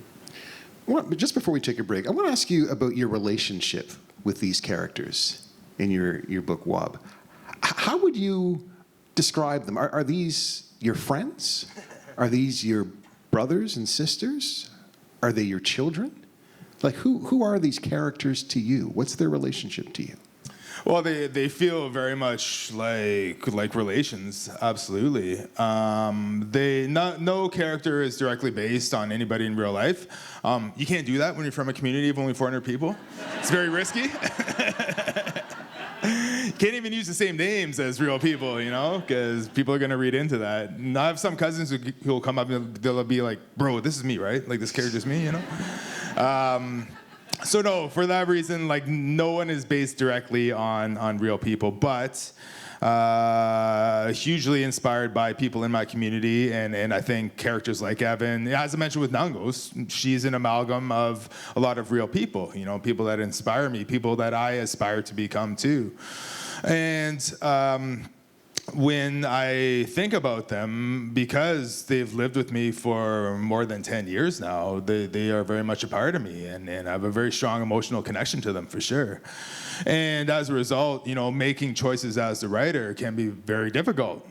But just before we take a break, I want to ask you about your relationship with these characters in your book, Wab. How would you describe them? Are these your friends? Are these your brothers and sisters? Are they your children? Like, who are these characters to you? What's their relationship to you? Well, they feel very much like relations, absolutely. No character is directly based on anybody in real life. You can't do that when you're from a community of only 400 people. It's very risky. You can't even use the same names as real people, because people are going to read into that. And I have some cousins who will come up and they'll be like, bro, this is me, right? Like, this character's me, So no, for that reason, like, no one is based directly on real people, but hugely inspired by people in my community, and I think characters like Evan, as I mentioned with Nungos, she's an amalgam of a lot of real people, people that inspire me, people that I aspire to become too. And when I think about them, because they've lived with me for more than 10 years now, they are very much a part of me, and I have a very strong emotional connection to them for sure. And as a result, making choices as a writer can be very difficult.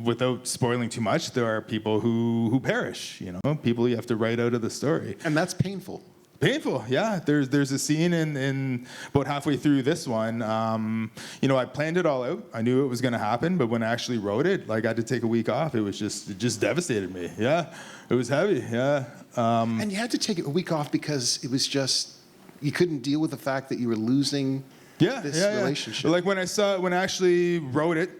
Without spoiling too much, there are people who perish, people you have to write out of the story. And that's painful. Painful, yeah. There's a scene in about halfway through this one. I planned it all out. I knew it was going to happen, but when I actually wrote it, I had to take a week off. It just devastated me. Yeah, it was heavy. Yeah. And you had to take a week off because it was just you couldn't deal with the fact that you were losing this relationship? Like when I actually wrote it,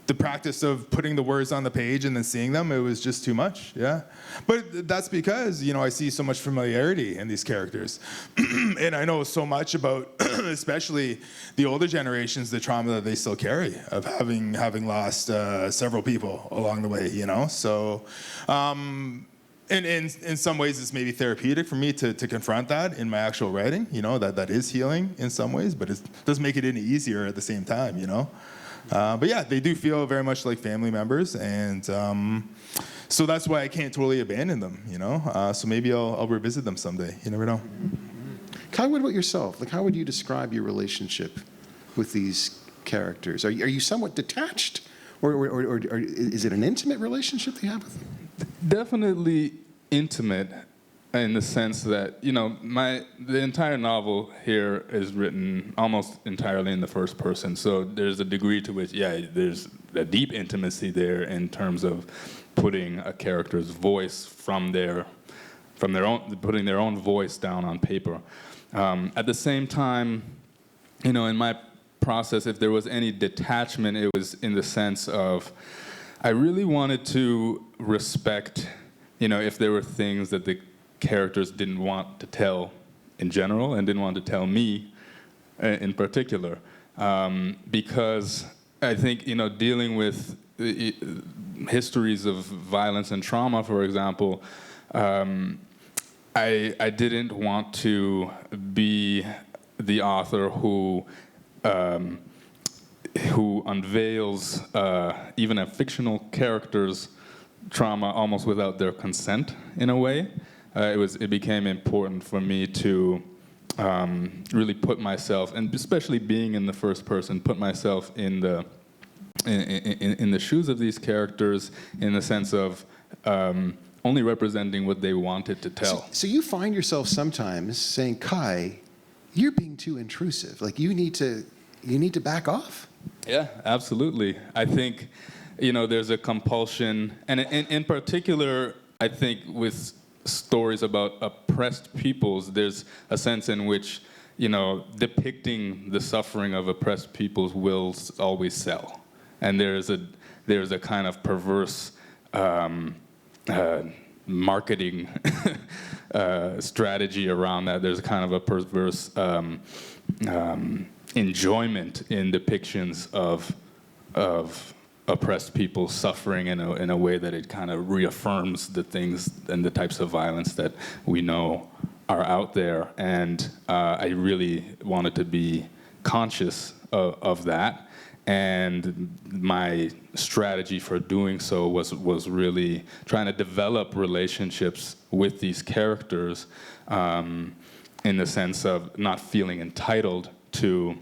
the practice of putting the words on the page and then seeing them, it was just too much. Yeah. But that's because, I see so much familiarity in these characters. And I know so much about, especially the older generations, the trauma that they still carry of having lost several people along the way, So, in some ways, it's maybe therapeutic for me to confront that in my actual writing, that is healing in some ways, but it does make it any easier at the same time, But yeah, they do feel very much like family members, and so that's why I can't totally abandon them, So maybe I'll revisit them someday. You never know. Kai, what about yourself? Like, how would you describe your relationship with these characters? Are you somewhat detached, or is it an intimate relationship that you have with them? Definitely intimate, in the sense that, the entire novel here is written almost entirely in the first person. So there's a degree to which, there's a deep intimacy there in terms of putting a character's voice from their own, putting their own voice down on paper. At the same time, in my process, if there was any detachment, it was in the sense of, I really wanted to respect, if there were things that the characters didn't want to tell in general and didn't want to tell me in particular, because I think dealing with histories of violence and trauma, for example, I didn't want to be the author who unveils even a fictional character's trauma almost without their consent, in a way. It became important for me to really put myself, and especially being in the first person, put myself in the shoes of these characters, in the sense of only representing what they wanted to tell. So you find yourself sometimes saying, Kai, you're being too intrusive. Like, you need to back off. Yeah, absolutely. I think, there's a compulsion, and in particular, I think with stories about oppressed peoples, there's a sense in which, depicting the suffering of oppressed peoples will always sell. And there's a kind of perverse marketing strategy around that. There's a kind of a perverse enjoyment in depictions of oppressed people suffering in a way that it kind of reaffirms the things and the types of violence that we know are out there. And I really wanted to be conscious of that. And my strategy for doing so was really trying to develop relationships with these characters in the sense of not feeling entitled to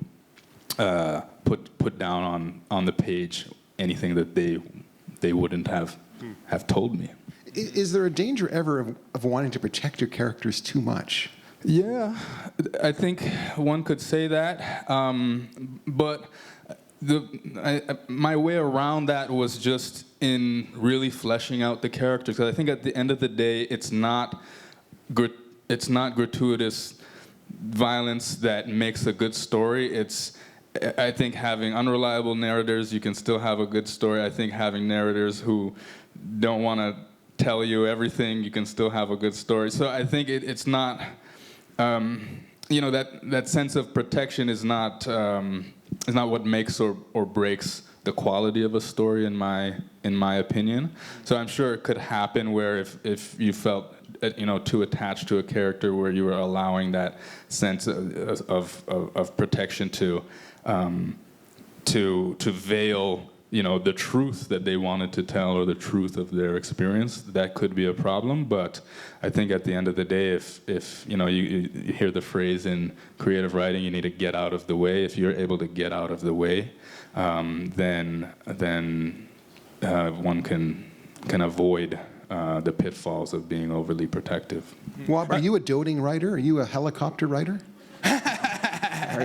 put down on the page anything that they wouldn't have told me. Is there a danger ever of wanting to protect your characters too much? Yeah, I think one could say that, but my way around that was just in really fleshing out the characters. Because I think at the end of the day, it's not gratuitous violence that makes a good story. I think having unreliable narrators, you can still have a good story. I think having narrators who don't want to tell you everything, you can still have a good story. So I think it's not, that sense of protection is not what makes or breaks the quality of a story, in my opinion. So I'm sure it could happen where if you felt too attached to a character, where you were allowing that sense of protection to veil the truth that they wanted to tell, or the truth of their experience, that could be a problem. But I think at the end of the day, if you hear the phrase in creative writing, you need to get out of the way. If you're able to get out of the way, then one can avoid the pitfalls of being overly protective. Wob, are you a doting writer? Are you a helicopter writer?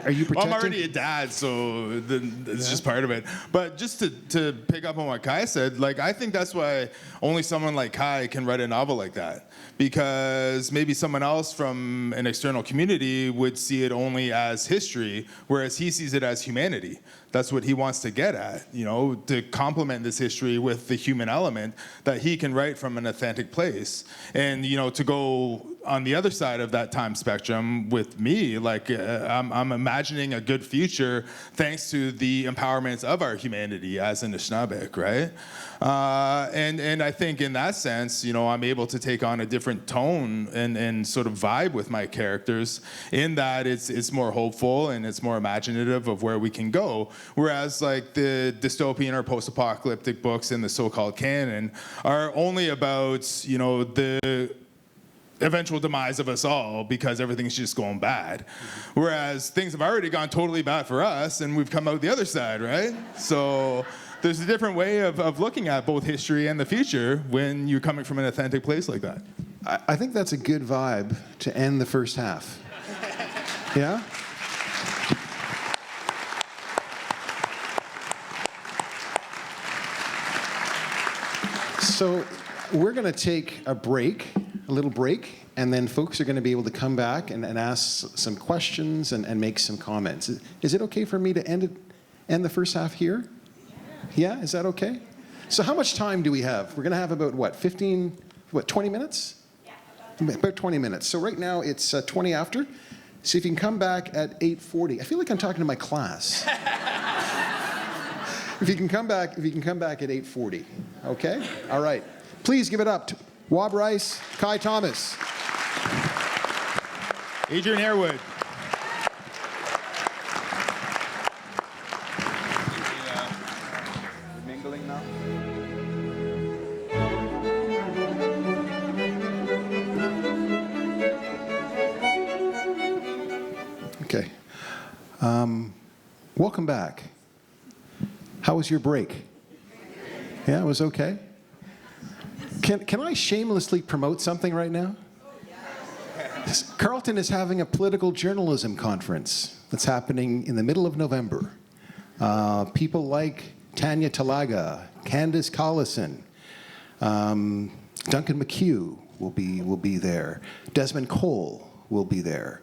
Are you protecting? Well, I'm already a dad, so it's just part of it. But just to pick up on what Kai said, like, I think that's why only someone like Kai can write a novel like that. Because maybe someone else from an external community would see it only as history, whereas he sees it as humanity. That's what he wants to get at, to complement this history with the human element that he can write from an authentic place. And, to go on the other side of that time spectrum with me, like I'm imagining a good future thanks to the empowerment of our humanity as Anishinaabe, right? And I think in that sense, I'm able to take on a different tone and sort of vibe with my characters in that it's more hopeful and it's more imaginative of where we can go. Whereas like the dystopian or post-apocalyptic books in the so-called canon are only about, the eventual demise of us all because everything's just going bad. Whereas things have already gone totally bad for us and we've come out the other side, right? So there's a different way of looking at both history and the future when you're coming from an authentic place like that. I think that's a good vibe to end the first half. Yeah? So we're going to take a little break, and then folks are going to be able to come back and ask some questions and make some comments. Is it okay for me to end the first half here? Yeah, is that okay? So how much time do we have? We're going to have about, 20 minutes? Yeah, about 20 minutes. So right now it's 20 after. So if you can come back at 8:40. I feel like I'm talking to my class. If you can come back at 8:40. Okay? All right. Please give it up to Wab Rice, Kai Thomas. Adrian Harewood. Mingling now? Okay. Welcome back. How was your break? Yeah, it was okay? Can I shamelessly promote something right now? Carleton is having a political journalism conference that's happening in the middle of November. People like Tanya Talaga, Candace Collison, Duncan McHugh will be there. Desmond Cole will be there.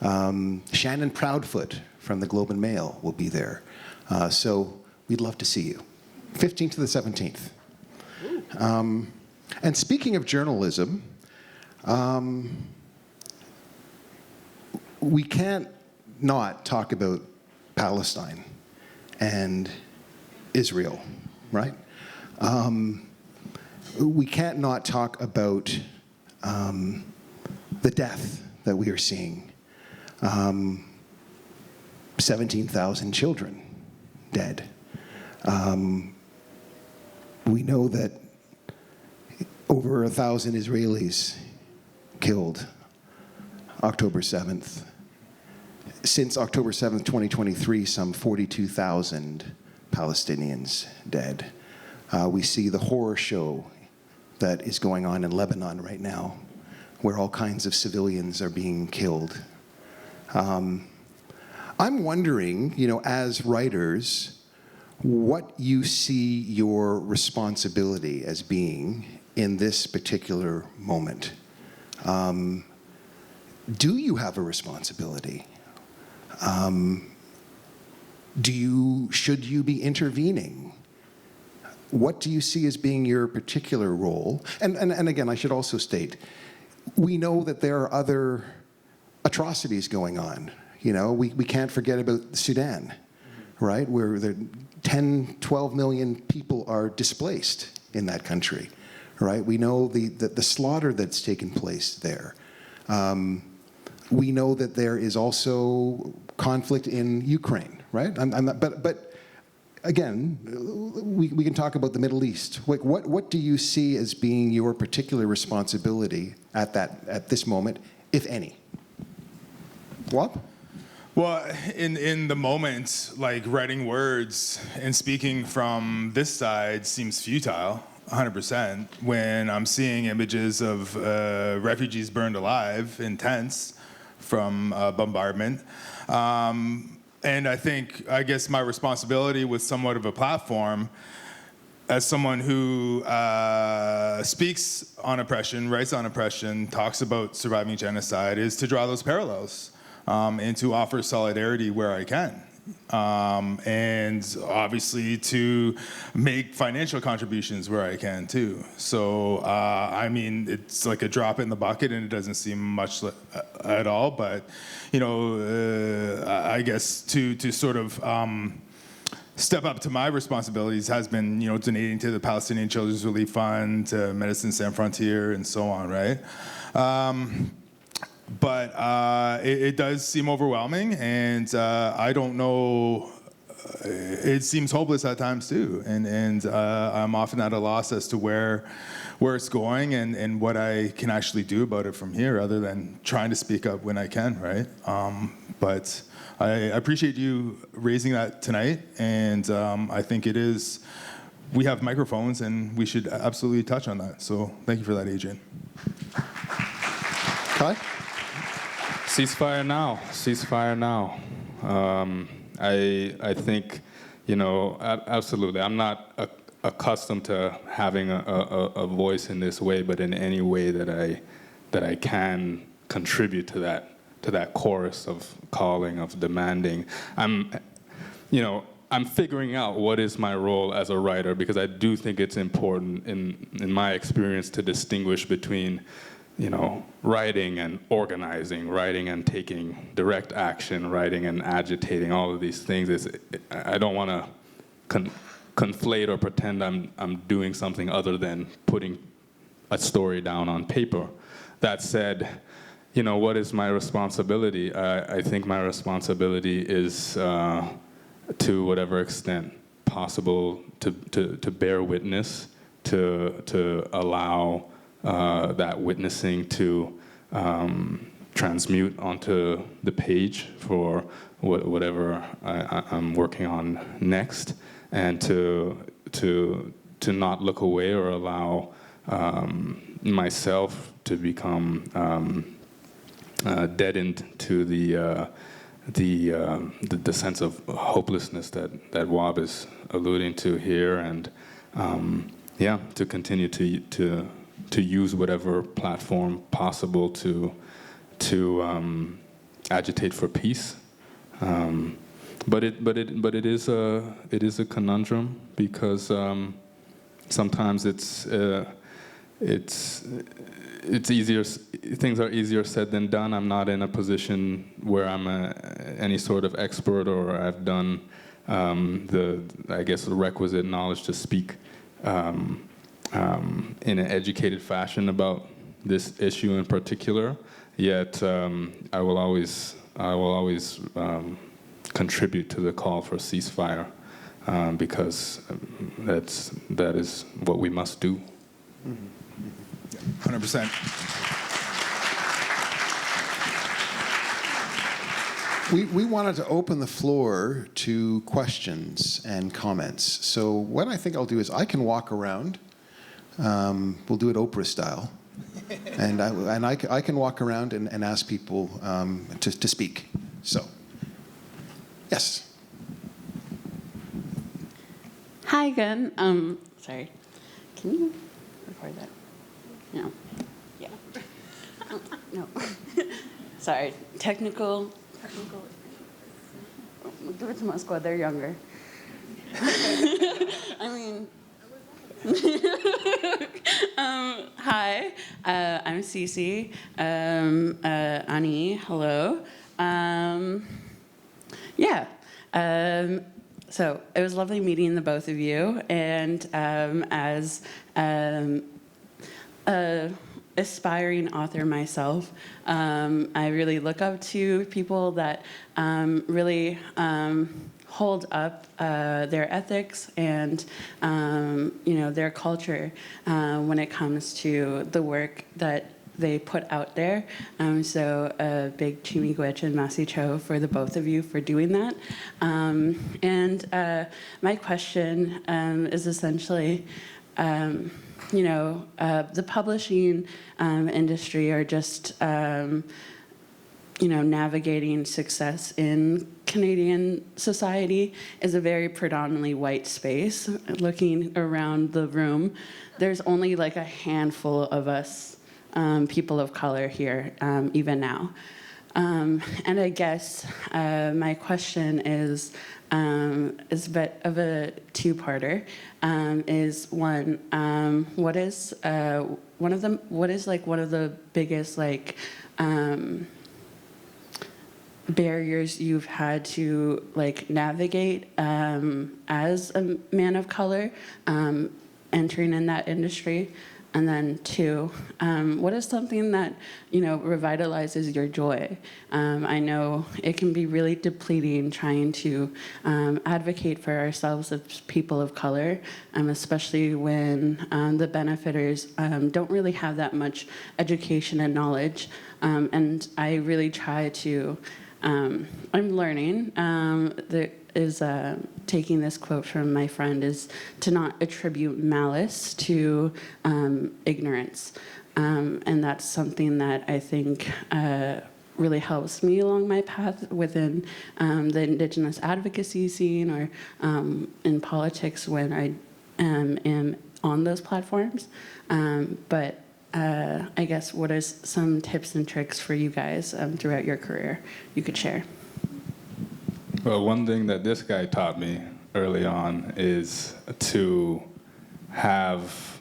Shannon Proudfoot from the Globe and Mail will be there. So we'd love to see you. 15th to the 17th. And speaking of journalism, we can't not talk about Palestine and Israel, right? We can't not talk about the death that we are seeing. 17,000 children dead. We know that over 1,000 Israelis killed October 7th. Since October 7th, 2023, some 42,000 Palestinians dead. We see the horror show that is going on in Lebanon right now, where all kinds of civilians are being killed. I'm wondering, as writers, what you see your responsibility as being in this particular moment. Do you have a responsibility? Should you be intervening? What do you see as being your particular role? And again, I should also state, we know that there are other atrocities going on. We can't forget about Sudan, right? Where 10, 12 million people are displaced in that country, right? We know the slaughter that's taken place there. We know that there is also conflict in Ukraine, right? But again, we can talk about the Middle East. What do you see as being your particular responsibility at this moment, if any? What? Well, in the moment, like writing words and speaking from this side seems futile, 100%, when I'm seeing images of refugees burned alive in tents from bombardment. And I guess my responsibility with somewhat of a platform, as someone who speaks on oppression, writes on oppression, talks about surviving genocide, is to draw those parallels and to offer solidarity where I can. And obviously to make financial contributions where I can too. So, I mean, it's like a drop in the bucket and it doesn't seem much at all, but, you know, I guess to sort of step up to my responsibilities has been, you know, donating to the Palestinian Children's Relief Fund, to Médecins Sans Frontières, and so on, right? But it does seem overwhelming, and I don't know, it seems hopeless at times too, and I'm often at a loss as to where it's going and what I can actually do about it from here, other than trying to speak up when I can, right? But I appreciate you raising that tonight, and I think we have microphones, and we should absolutely touch on that. So thank you for that, Adrian. Kai? Ceasefire now. Ceasefire now. I think, you know, absolutely. I'm not accustomed to having a voice in this way, but in any way that I can contribute to that chorus of calling, of demanding. I'm figuring out what is my role as a writer, because I do think it's important in my experience to distinguish between, you know, writing and organizing, writing and taking direct action, writing and agitating, all of these things. I don't want to conflate or pretend I'm doing something other than putting a story down on paper. That said, you know, what is my responsibility? I think my responsibility is, to whatever extent possible, to bear witness, to allow that witnessing to transmute onto the page for whatever I'm working on next, and to not look away or allow myself to become deadened to the sense of hopelessness that Wab is alluding to here, and to continue to use whatever platform possible to agitate for peace. But it is a conundrum, because sometimes it's easier. Things are easier said than done. I'm not in a position where I'm any sort of expert, or I've done the requisite knowledge to speak in an educated fashion about this issue in particular. Yet I will always contribute to the call for ceasefire, because that is what we must do. 100%. We wanted to open the floor to questions and comments. So what I think I'll do is I can walk around. We'll do it Oprah style. And I can walk around and ask people to speak. So, yes. Hi again. Sorry. Can you record that? No. Yeah. No. Sorry. Technical. Give it to Moscow. They're younger. I mean. Hi, I'm Cece. Ani, hello. So it was lovely meeting the both of you, and as aspiring author myself, I really look up to people that really hold up their ethics and their culture when it comes to the work that they put out there. So a big chimigwech and masicho for the both of you for doing that. And my question is essentially, the publishing industry, or just navigating success in Canadian society is a very predominantly white space. Looking around the room, there's only like a handful of us, people of color here, even now. And I guess my question is a bit of a two-parter. Is one, what is one of the biggest barriers you've had to navigate as a man of color entering in that industry? And then two, what is something that revitalizes your joy? I know it can be really depleting trying to advocate for ourselves as people of color, especially when the benefiters don't really have that much education and knowledge. And I really try to. I'm learning. Taking this quote from my friend is to not attribute malice to ignorance. And that's something that I think really helps me along my path within the Indigenous advocacy scene or in politics when I am on those platforms. But I guess what is some tips and tricks for you guys throughout your career you could share? Well, one thing that this guy taught me early on is to have,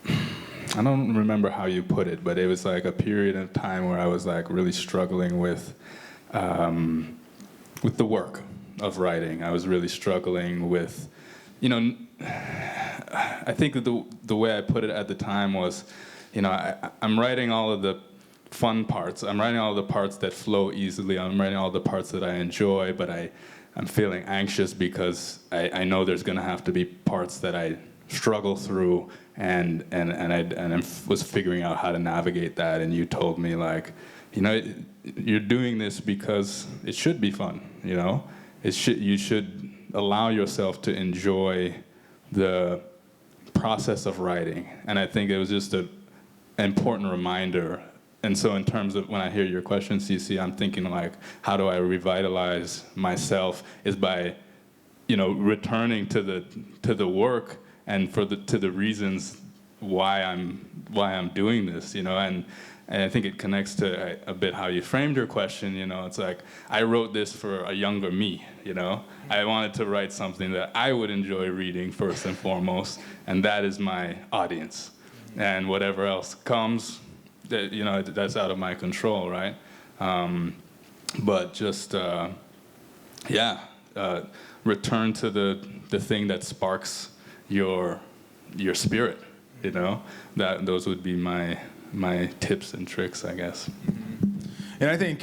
I don't remember how you put it, but it was like a period of time where I was like really struggling with the work of writing. I was really struggling with, I think that the way I put it at the time was, I'm writing all of the fun parts. I'm writing all the parts that flow easily. I'm writing all the parts that I enjoy, but I'm feeling anxious because I know there's going to have to be parts that I struggle through, and I was figuring out how to navigate that. And you told me you're doing this because it should be fun. You should allow yourself to enjoy the process of writing. And I think it was just an important reminder. And so in terms of when I hear your question, Cece, I'm thinking how do I revitalize myself is by, returning to the work and to the reasons why I'm doing this, and I think it connects to a bit how you framed your question. It's like I wrote this for a younger me. I wanted to write something that I would enjoy reading first and foremost, and that is my audience, and whatever else comes. That's out of my control, right? But just, return to the thing that sparks your spirit, That those would be my tips and tricks, I guess. And I think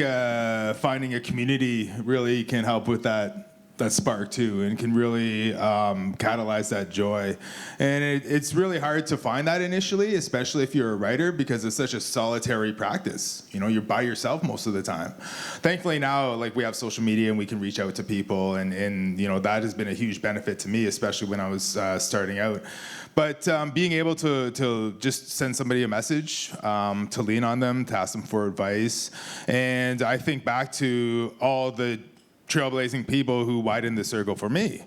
finding a community really can help with that spark too, and can really catalyze that joy. And it's really hard to find that initially, especially if you're a writer, because it's such a solitary practice. You're by yourself most of the time. Thankfully now, we have social media and we can reach out to people, and that has been a huge benefit to me, especially when I was starting out. But being able to just send somebody a message, to lean on them, to ask them for advice. And I think back to all the trailblazing people who widened the circle for me.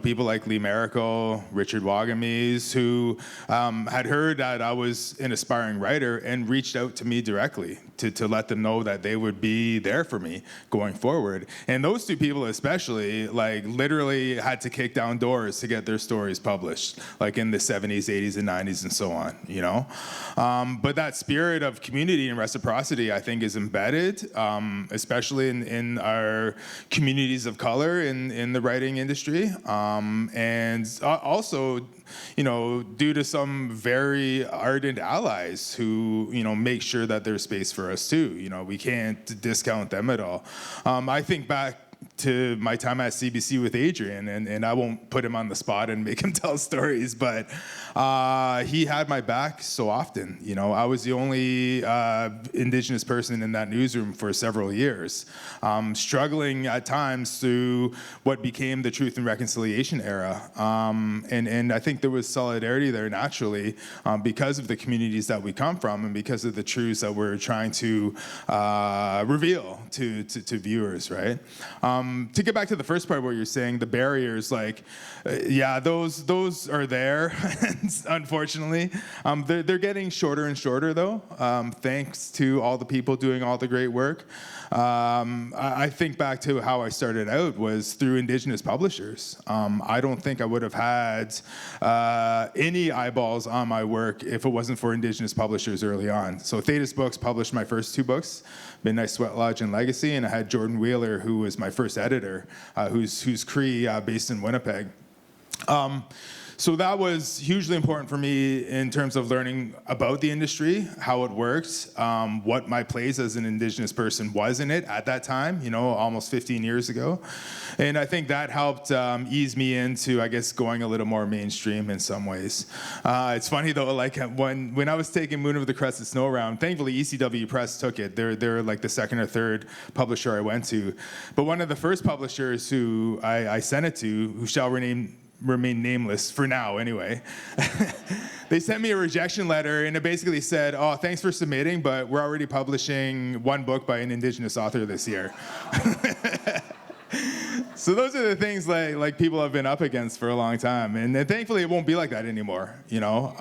People like Lee Miracle, Richard Waubgeshig, who had heard that I was an aspiring writer and reached out to me directly to let them know that they would be there for me going forward. And those two people especially, literally had to kick down doors to get their stories published, in the 70s, 80s, and 90s, and so on, But that spirit of community and reciprocity, I think, is embedded, especially in our communities of color in the writing industry. And also, due to some very ardent allies who, make sure that there's space for us too. We can't discount them at all. I think back to my time at CBC with Adrian, and I won't put him on the spot and make him tell stories, but he had my back so often. You know, I was the only Indigenous person in that newsroom for several years, struggling at times through what became the Truth and Reconciliation era. And I think there was solidarity there naturally because of the communities that we come from and because of the truths that we're trying to reveal to viewers, right? To get back to the first part of what you're saying, the barriers, like, yeah, those are there, unfortunately. They're getting shorter and shorter, though, thanks to all the people doing all the great work. I think back to how I started out was through Indigenous publishers. I don't think I would have had any eyeballs on my work if it wasn't for Indigenous publishers early on. So Thetis Books published my first 2 books, Midnight Sweat Lodge and Legacy, and I had Jordan Wheeler, who was my first editor, who's Cree, based in Winnipeg. So that was hugely important for me in terms of learning about the industry, how it works, what my place as an Indigenous person was in it at that time, you know, almost 15 years ago. And I think that helped ease me into, I guess, going a little more mainstream in some ways. It's funny, though, like when I was taking Moon Over the Crested Snow around, thankfully ECW Press took it. They're like the second or third publisher I went to. But one of the first publishers who I sent it to, who shall remain nameless for now anyway, they sent me a rejection letter, and it basically said, oh, thanks for submitting, but we're already publishing 1 book by an Indigenous author this year. So those are the things like people have been up against for a long time, and thankfully it won't be like that anymore. You know,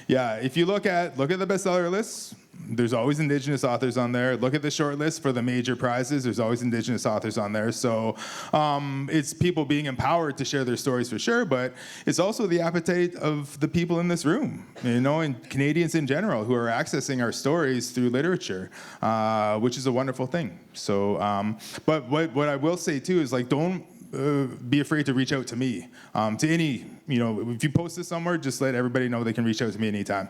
yeah. If you look at the bestseller lists, there's always Indigenous authors on there. Look at the short list for the major prizes. There's always Indigenous authors on there. So it's people being empowered to share their stories for sure, but it's also the appetite of the people in this room, you know, and Canadians in general who are accessing our stories through literature, which is a wonderful thing. So, but what I will say too is, like, don't be afraid to reach out to me. To any, you know, if you post this somewhere, just let everybody know they can reach out to me anytime.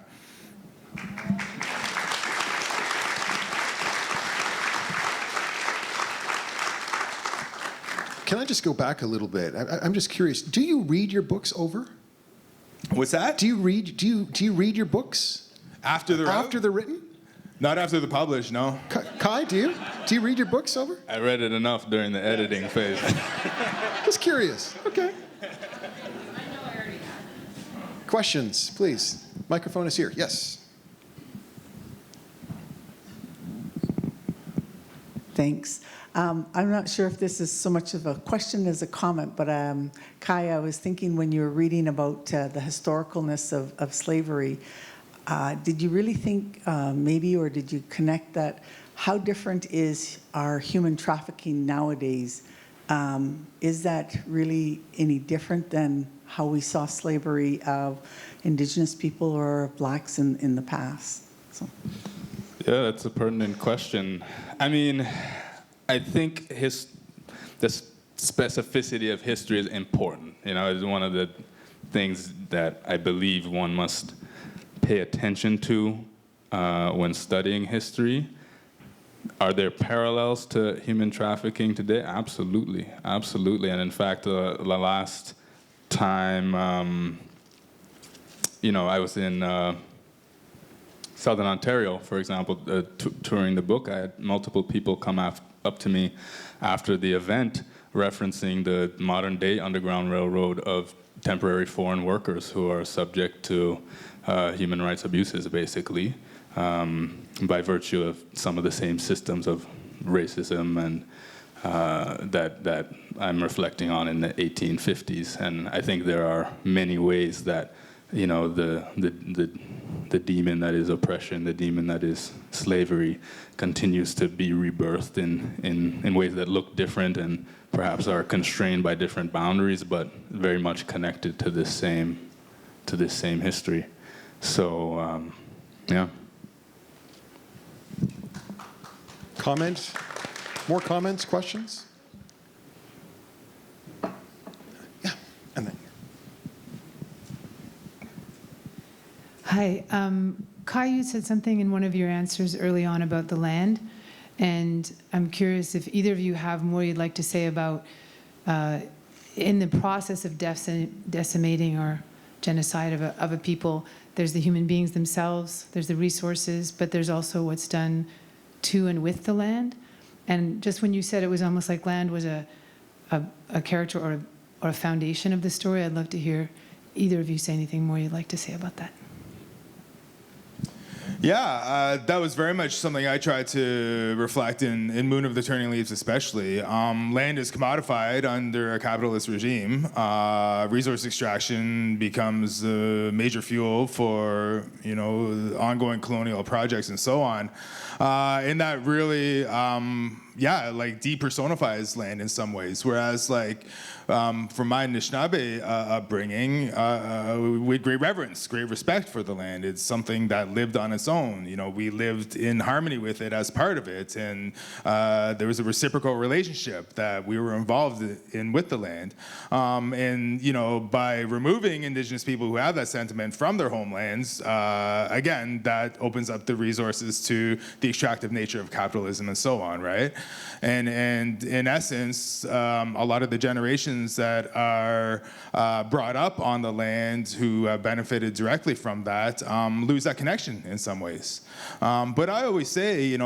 Can I just go back a little bit? I'm just curious. Do you read your books over? What's that? Do you read your books After they're written? Not after they're published, no. Kai, do you? Do you read your books over? I read it enough during the editing phase. Just curious. Okay. Questions, please. Microphone is here. Yes. Thanks. I'm not sure if this is so much of a question as a comment, but Kai, I was thinking when you were reading about the historicalness of slavery, did you really think maybe, or did you connect that, how different is our human trafficking nowadays? Is that really any different than how we saw slavery of Indigenous people or blacks in the past? So. Yeah, that's a pertinent question. I mean, I think the specificity of history is important. You know, it's one of the things that I believe one must pay attention to when studying history. Are there parallels to human trafficking today? Absolutely, absolutely. And in fact, the last time, you know, I was in Southern Ontario, for example, touring the book, I had multiple people come up to me after the event referencing the modern-day Underground Railroad of temporary foreign workers who are subject to human rights abuses, basically, by virtue of some of the same systems of racism and that I'm reflecting on in the 1850s. And I think there are many ways that, you know, the demon that is oppression, the demon that is slavery, continues to be rebirthed in ways that look different and perhaps are constrained by different boundaries, but very much connected to this same history. So, yeah. Comment? More comments, questions? Yeah, and then. Hi. Kai, you said something in one of your answers early on about the land. And I'm curious if either of you have more you'd like to say about, in the process of decimating or genocide of a people, there's the human beings themselves, there's the resources, but there's also what's done to and with the land. And just when you said it was almost like land was a character or a foundation of the story, I'd love to hear either of you say anything more you'd like to say about that. Yeah, that was very much something I tried to reflect in Moon of the Turning Leaves especially. Land is commodified under a capitalist regime. Resource extraction becomes a major fuel for, ongoing colonial projects and so on. And that really, like depersonifies land in some ways. Whereas like, from my Anishinaabe upbringing, we had great reverence, great respect for the land. It's something that lived on its own. We lived in harmony with it as part of it, and there was a reciprocal relationship that we were involved in with the land. And by removing Indigenous people who have that sentiment from their homelands, again, that opens up the resources to the extractive nature of capitalism and so on, right? And in essence, a lot of the generations that are brought up on the land who have benefited directly from that lose that connection in some ways. But I always say,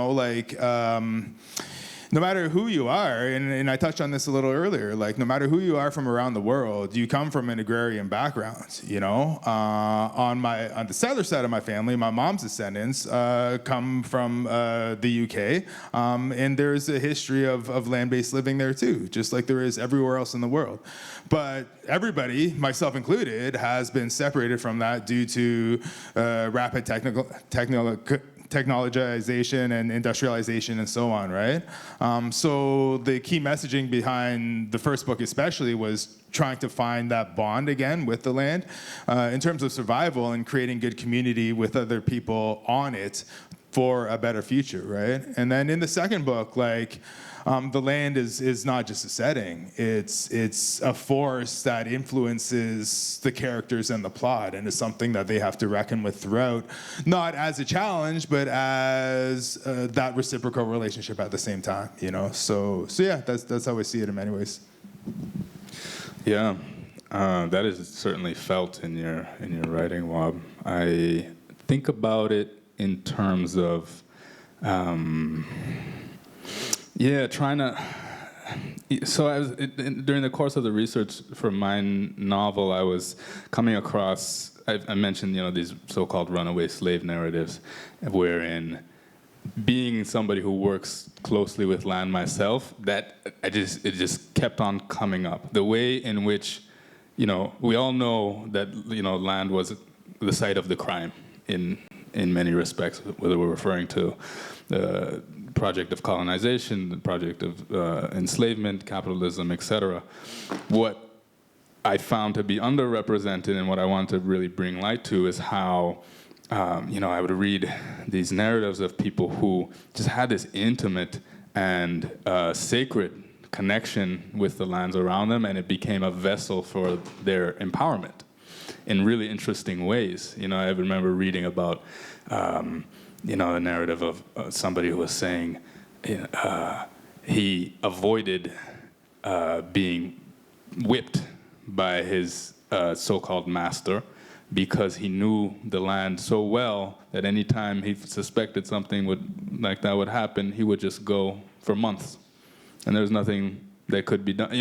no matter who you are, and I touched on this a little earlier, like no matter who you are from around the world, you come from an agrarian background, On the settler side of my family, my mom's descendants come from the UK, and there's a history of land-based living there too, just like there is everywhere else in the world. But everybody, myself included, has been separated from that due to rapid technologization and industrialization and so on, right? So the key messaging behind the first book especially was trying to find that bond again with the land in terms of survival and creating good community with other people on it for a better future, right? And then in the second book, the land is not just a setting, it's a force that influences the characters and the plot, and is something that they have to reckon with throughout, not as a challenge, but as that reciprocal relationship at the same time, So yeah, that's how I see it in many ways. Yeah, that is certainly felt in your writing, Wab. I think about it in terms of trying to. So during the course of the research for my novel, I was coming across. I mentioned, these so-called runaway slave narratives, wherein being somebody who works closely with land myself, it just kept on coming up. The way in which, we all know that land was the site of the crime in many respects, whether we're referring to the project of colonization, the project of enslavement, capitalism, etc. What I found to be underrepresented and what I want to really bring light to is how, I would read these narratives of people who just had this intimate and sacred connection with the lands around them, and it became a vessel for their empowerment in really interesting ways. I remember reading about, a narrative of somebody who was saying he avoided being whipped by his so-called master because he knew the land so well that any time he suspected something like that would happen, he would just go for months, and there's nothing that could be done.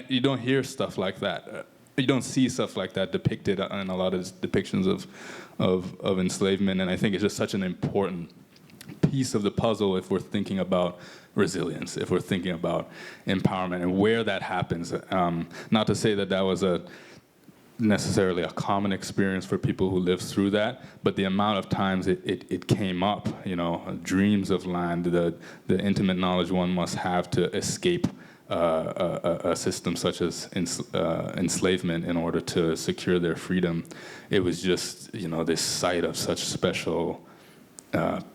You don't hear stuff like that. You don't see stuff like that depicted in a lot of depictions of enslavement, and I think it's just such an important piece of the puzzle if we're thinking about resilience, if we're thinking about empowerment and where that happens. Not to say that was necessarily a common experience for people who lived through that, but the amount of times it came up, dreams of land, the intimate knowledge one must have to escape a system such as enslavement in order to secure their freedom. It was just, this site of such special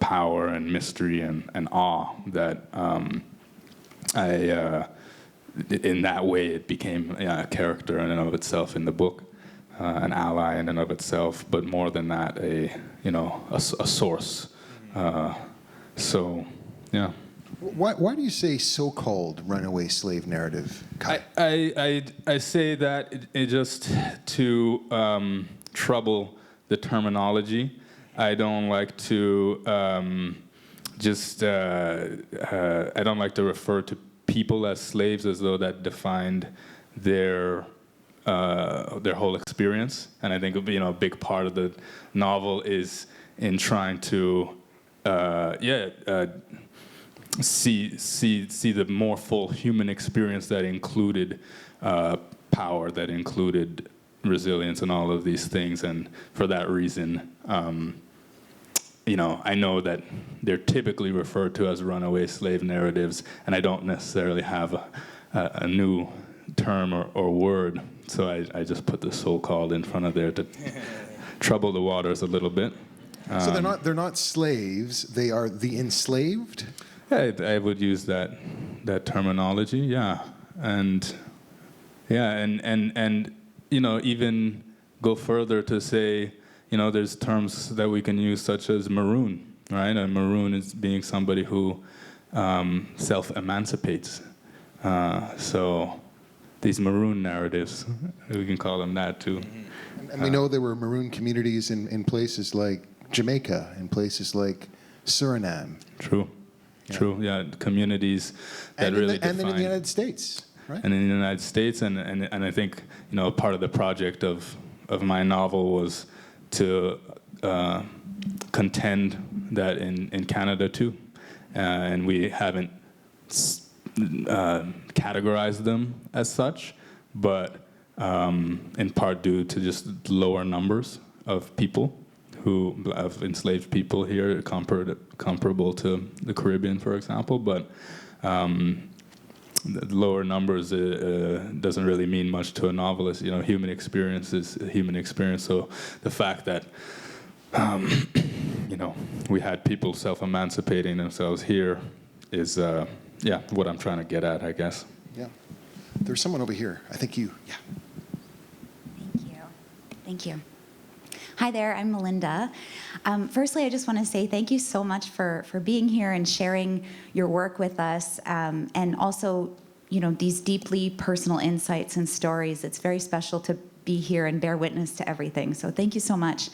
power and mystery and awe that in that way it became a character in and of itself in the book, an ally in and of itself, but more than that, a source. So, yeah. Why do you say so-called runaway slave narrative, Kai? I say that it just to trouble the terminology. I don't like to I don't like to refer to people as slaves as though that defined their whole experience. And I think a big part of the novel is in trying to see the more full human experience that included power, that included resilience, and all of these things. And for that reason, I know that they're typically referred to as runaway slave narratives, and I don't necessarily have a new term or word, so I just put the so-called in front of there to trouble the waters a little bit. So they're not slaves; they are the enslaved. I would use that terminology, yeah, and even go further to say, there's terms that we can use such as maroon, right? And maroon is being somebody who self-emancipates. So these maroon narratives, we can call them that too. And we know there were maroon communities in places like Jamaica, in places like Suriname. True. True, yeah, communities that And really and then in the define- United States, right? And in the United States, and I think part of the project of my novel was to contend that in Canada too, and we haven't categorized them as such, but in part due to just lower numbers of people of enslaved people here, comparable to the Caribbean, for example, but the lower numbers doesn't really mean much to a novelist. Human experience is a human experience. So the fact that we had people self-emancipating themselves here is what I'm trying to get at, I guess. Yeah. There's someone over here. I think you. Yeah. Thank you. Hi there, I'm Melinda. Firstly, I just want to say thank you so much for being here and sharing your work with us, and also, these deeply personal insights and stories. It's very special to be here and bear witness to everything, so thank you so much.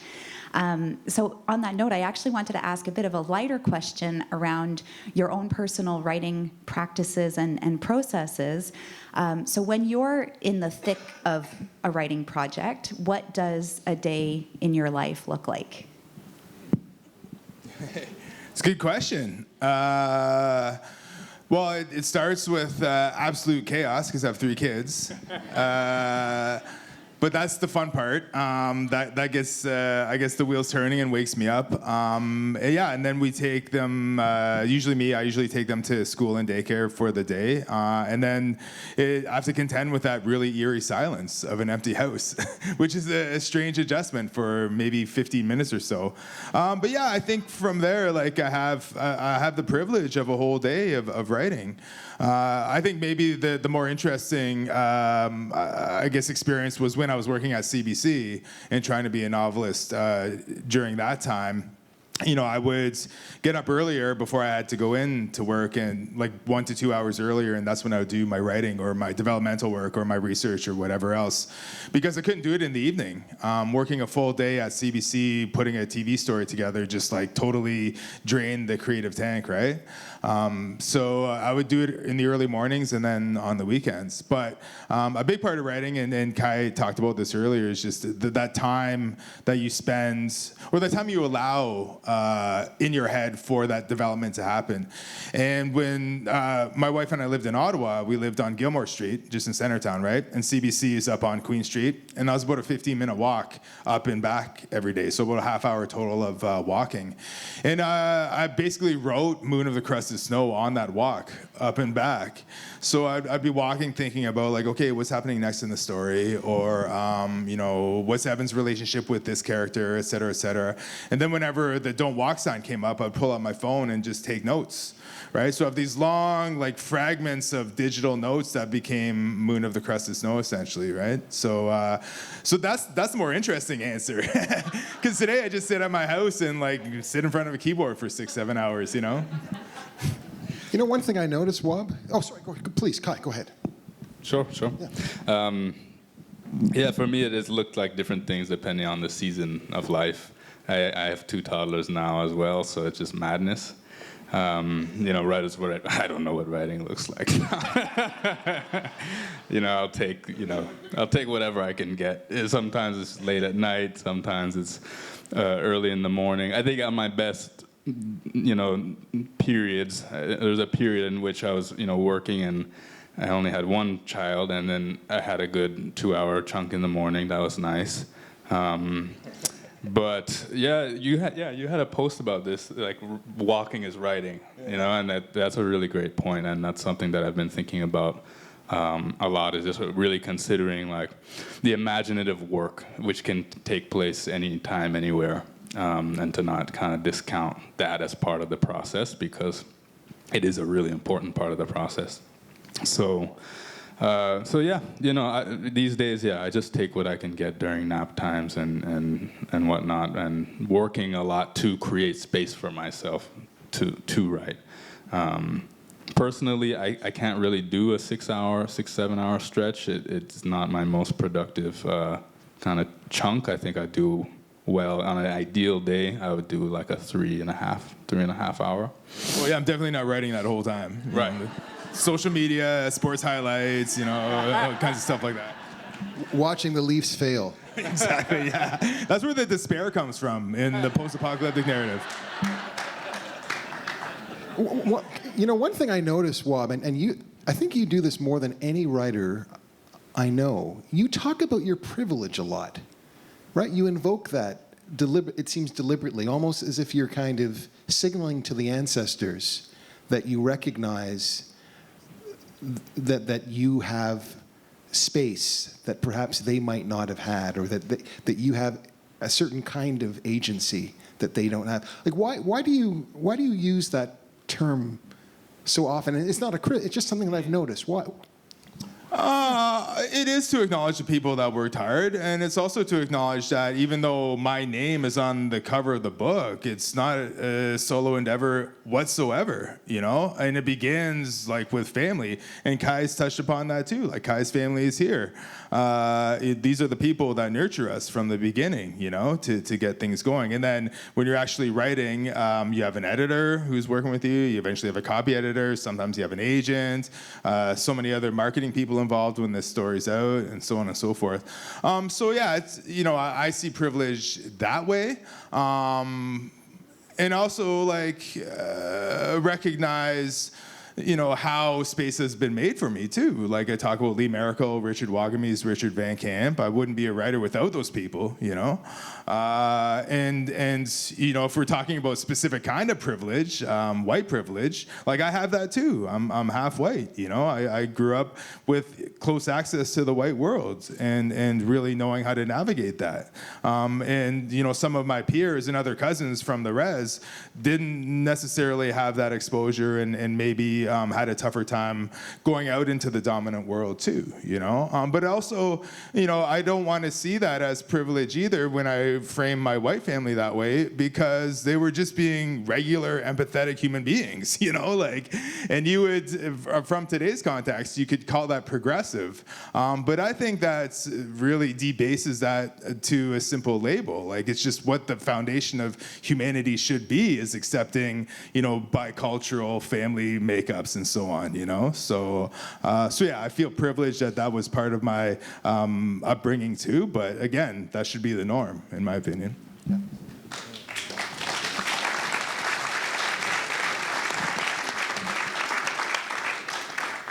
So on that note, I actually wanted to ask a bit of a lighter question around your own personal writing practices and processes. So when you're in the thick of a writing project, what does a day in your life look like? It's a good question. Well, it starts with absolute chaos because I have 3 kids. But that's the fun part. That gets, I guess, the wheels turning and wakes me up. And then we take them, I usually take them to school and daycare for the day. And then I have to contend with that really eerie silence of an empty house, which is a strange adjustment for maybe 15 minutes or so. But yeah, I think from there, I have the privilege of a whole day of writing. I think maybe the more interesting, experience was when I was working at CBC and trying to be a novelist during that time. I would get up earlier before I had to go in to work, and 1 to 2 hours earlier, and that's when I would do my writing or my developmental work or my research or whatever else, because I couldn't do it in the evening. Working a full day at CBC, putting a TV story together, just totally drained the creative tank, right? So I would do it in the early mornings and then on the weekends. But a big part of writing, and Kai talked about this earlier, is just that time that you spend, or the time you allow in your head for that development to happen. And when my wife and I lived in Ottawa, we lived on Gilmore Street, just in Centertown, right? And CBC is up on Queen Street. And that was about a 15-minute walk up and back every day. So about a half-hour total of walking. And I basically wrote Moon of the Crusted Snow on that walk up and back. So I'd be walking thinking about okay, what's happening next in the story, or what's Evan's relationship with this character, et cetera, et cetera. And then whenever the don't walk sign came up, I'd pull out my phone and just take notes, right? So I have these long fragments of digital notes that became Moon of the Crusted Snow, essentially, right? So that's the more interesting answer. Because today I just sit at my house and sit in front of a keyboard for 6-7 hours, You know, one thing I noticed, Wab. Oh, sorry. Please, Kai, go ahead. Sure. Yeah, for me, it has looked like different things depending on the season of life. I have 2 toddlers now as well, so it's just madness. Writers, I don't know what writing looks like. I'll take whatever I can get. Sometimes it's late at night, sometimes it's early in the morning. I think on my best, periods, there's a period in which I was, working and I only had 1 child, and then I had a good 2-hour chunk in the morning. That was nice. But you had a post about this, like walking is writing, and that's a really great point, and that's something that I've been thinking about a lot, is just really considering like the imaginative work which can take place anytime, anywhere, and to not kind of discount that as part of the process, because it is a really important part of the process. So these days, I just take what I can get during nap times and whatnot, and working a lot to create space for myself to write. Personally, I can't really do a 6-7 hour stretch. It's not my most productive kind of chunk. I think I do well on an ideal day. I would do like a 3.5 hour. Well, yeah, I'm definitely not writing that whole time. Right. Social media, sports highlights, all kinds of stuff like that. Watching the Leafs fail. Exactly, yeah. That's where the despair comes from in the post-apocalyptic narrative. One thing I noticed, Wab, and I think you do this more than any writer I know. You talk about your privilege a lot, right? You invoke that, it seems deliberately, almost as if you're kind of signaling to the ancestors that you recognize that you have space that perhaps they might not have had, or that you have a certain kind of agency that they don't have. Like, why do you use that term so often? And it's not it's just something that I've noticed. Why? It is to acknowledge the people that worked hard, and it's also to acknowledge that even though my name is on the cover of the book, it's not a solo endeavor whatsoever, and it begins like with family, and Kai's touched upon that too. Like, Kai's family is here. These are the people that nurture us from the beginning, to get things going. And then when you're actually writing, you have an editor who's working with you. You eventually have a copy editor. Sometimes you have an agent. So many other marketing people involved when this story's out, and so on and so forth. It's I see privilege that way, and also recognize how space has been made for me too. Like, I talk about Lee Maracle, Richard Waughemes, Richard Van Camp. I wouldn't be a writer without those people, and if we're talking about specific kind of privilege, white privilege, like I have that too. I'm half white, I grew up with close access to the white world and really knowing how to navigate that. And some of my peers and other cousins from the res didn't necessarily have that exposure, and maybe had a tougher time going out into the dominant world too, But also, I don't want to see that as privilege either when I frame my white family that way, because they were just being regular, empathetic human beings, and you would, from today's context, you could call that progressive. But I think that's really debases that to a simple label. Like, it's just what the foundation of humanity should be, is accepting, bicultural family makeups and so on, So I feel privileged that was part of my upbringing too. But again, that should be the norm, in my opinion. Yeah.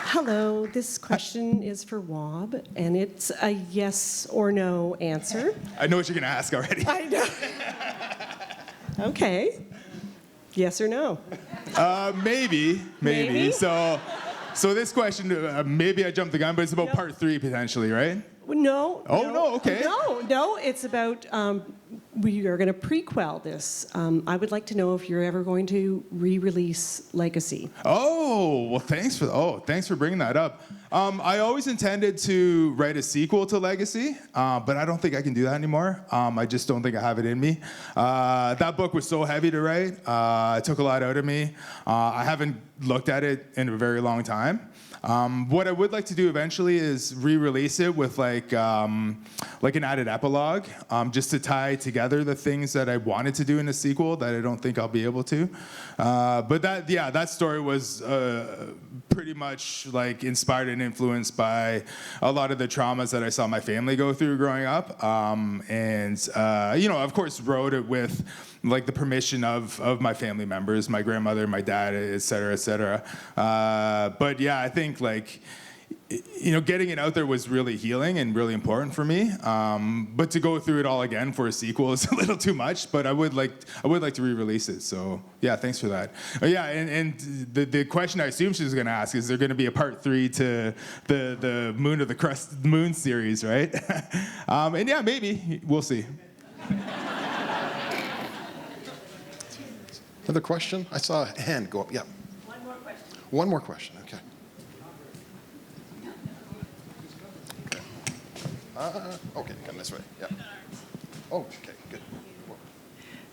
Hello, this question is for Wab, and it's a yes or no answer. I know what you're going to ask already. I know. Okay. Yes or no? Maybe. Maybe? So this question, maybe I jumped the gun, but it's about part 3 potentially, right? No. Oh, no, okay. No, it's about, we are going to prequel this. I would like to know if you're ever going to re-release Legacy. Oh, well, thanks for bringing that up. I always intended to write a sequel to Legacy, but I don't think I can do that anymore. I just don't think I have it in me. That book was so heavy to write. It took a lot out of me. I haven't looked at it in a very long time. What I would like to do eventually is re-release it with like an added epilogue, just to tie together the things that I wanted to do in a sequel that I don't think I'll be able to. But that story was pretty much like inspired and influenced by a lot of the traumas that I saw my family go through growing up, of course, wrote it with like the permission of my family members, my grandmother, my dad, et cetera, et cetera. But yeah, I think like, getting it out there was really healing and really important for me. But to go through it all again for a sequel is a little too much. But I would like to re-release it. So yeah, thanks for that. And the question I assume she was going to ask is there going to be a part 3 to the Moon of the Crust Moon series, right? And yeah, maybe we'll see. Another question? I saw a hand go up. Yeah. One more question. Okay. Okay, come this way. Yeah. Oh, okay, good.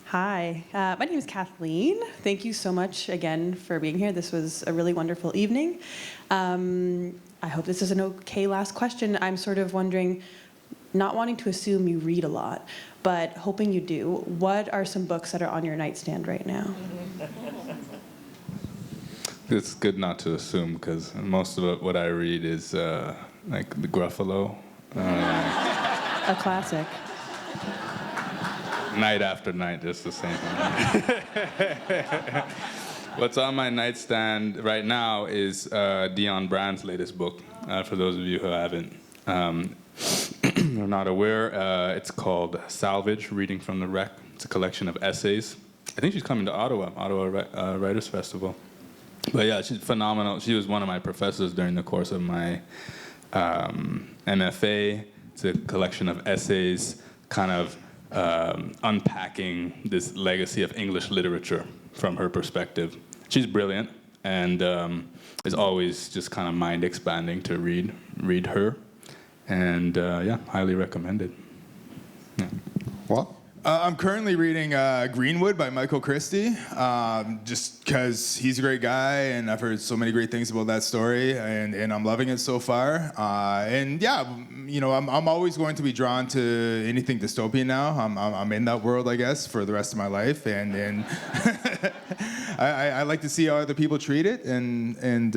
Hi, my name is Kathleen. Thank you so much again for being here. This was a really wonderful evening. I hope this is an okay last question. I'm sort of wondering, not wanting to assume you read a lot, but hoping you do, what are some books that are on your nightstand right now? It's good not to assume, because most of what I read is like the Gruffalo. A classic. Night after night, just the same thing. What's on my nightstand right now is Dion Brand's latest book, for those of you who haven't are not aware. It's called Salvage, Reading from the Wreck. It's a collection of essays. I think she's coming to Ottawa Writers Festival. But yeah, she's phenomenal. She was one of my professors during the course of my MFA. It's a collection of essays kind of unpacking this legacy of English literature from her perspective. She's brilliant, and is always just kind of mind-expanding to read her. And yeah, highly recommended. Yeah. What? I'm currently reading Greenwood by Michael Christie, just because he's a great guy, and I've heard so many great things about that story, and I'm loving it so far. And yeah, I'm always going to be drawn to anything dystopian now. I'm in that world, I guess, for the rest of my life, and I like to see how other people treat it and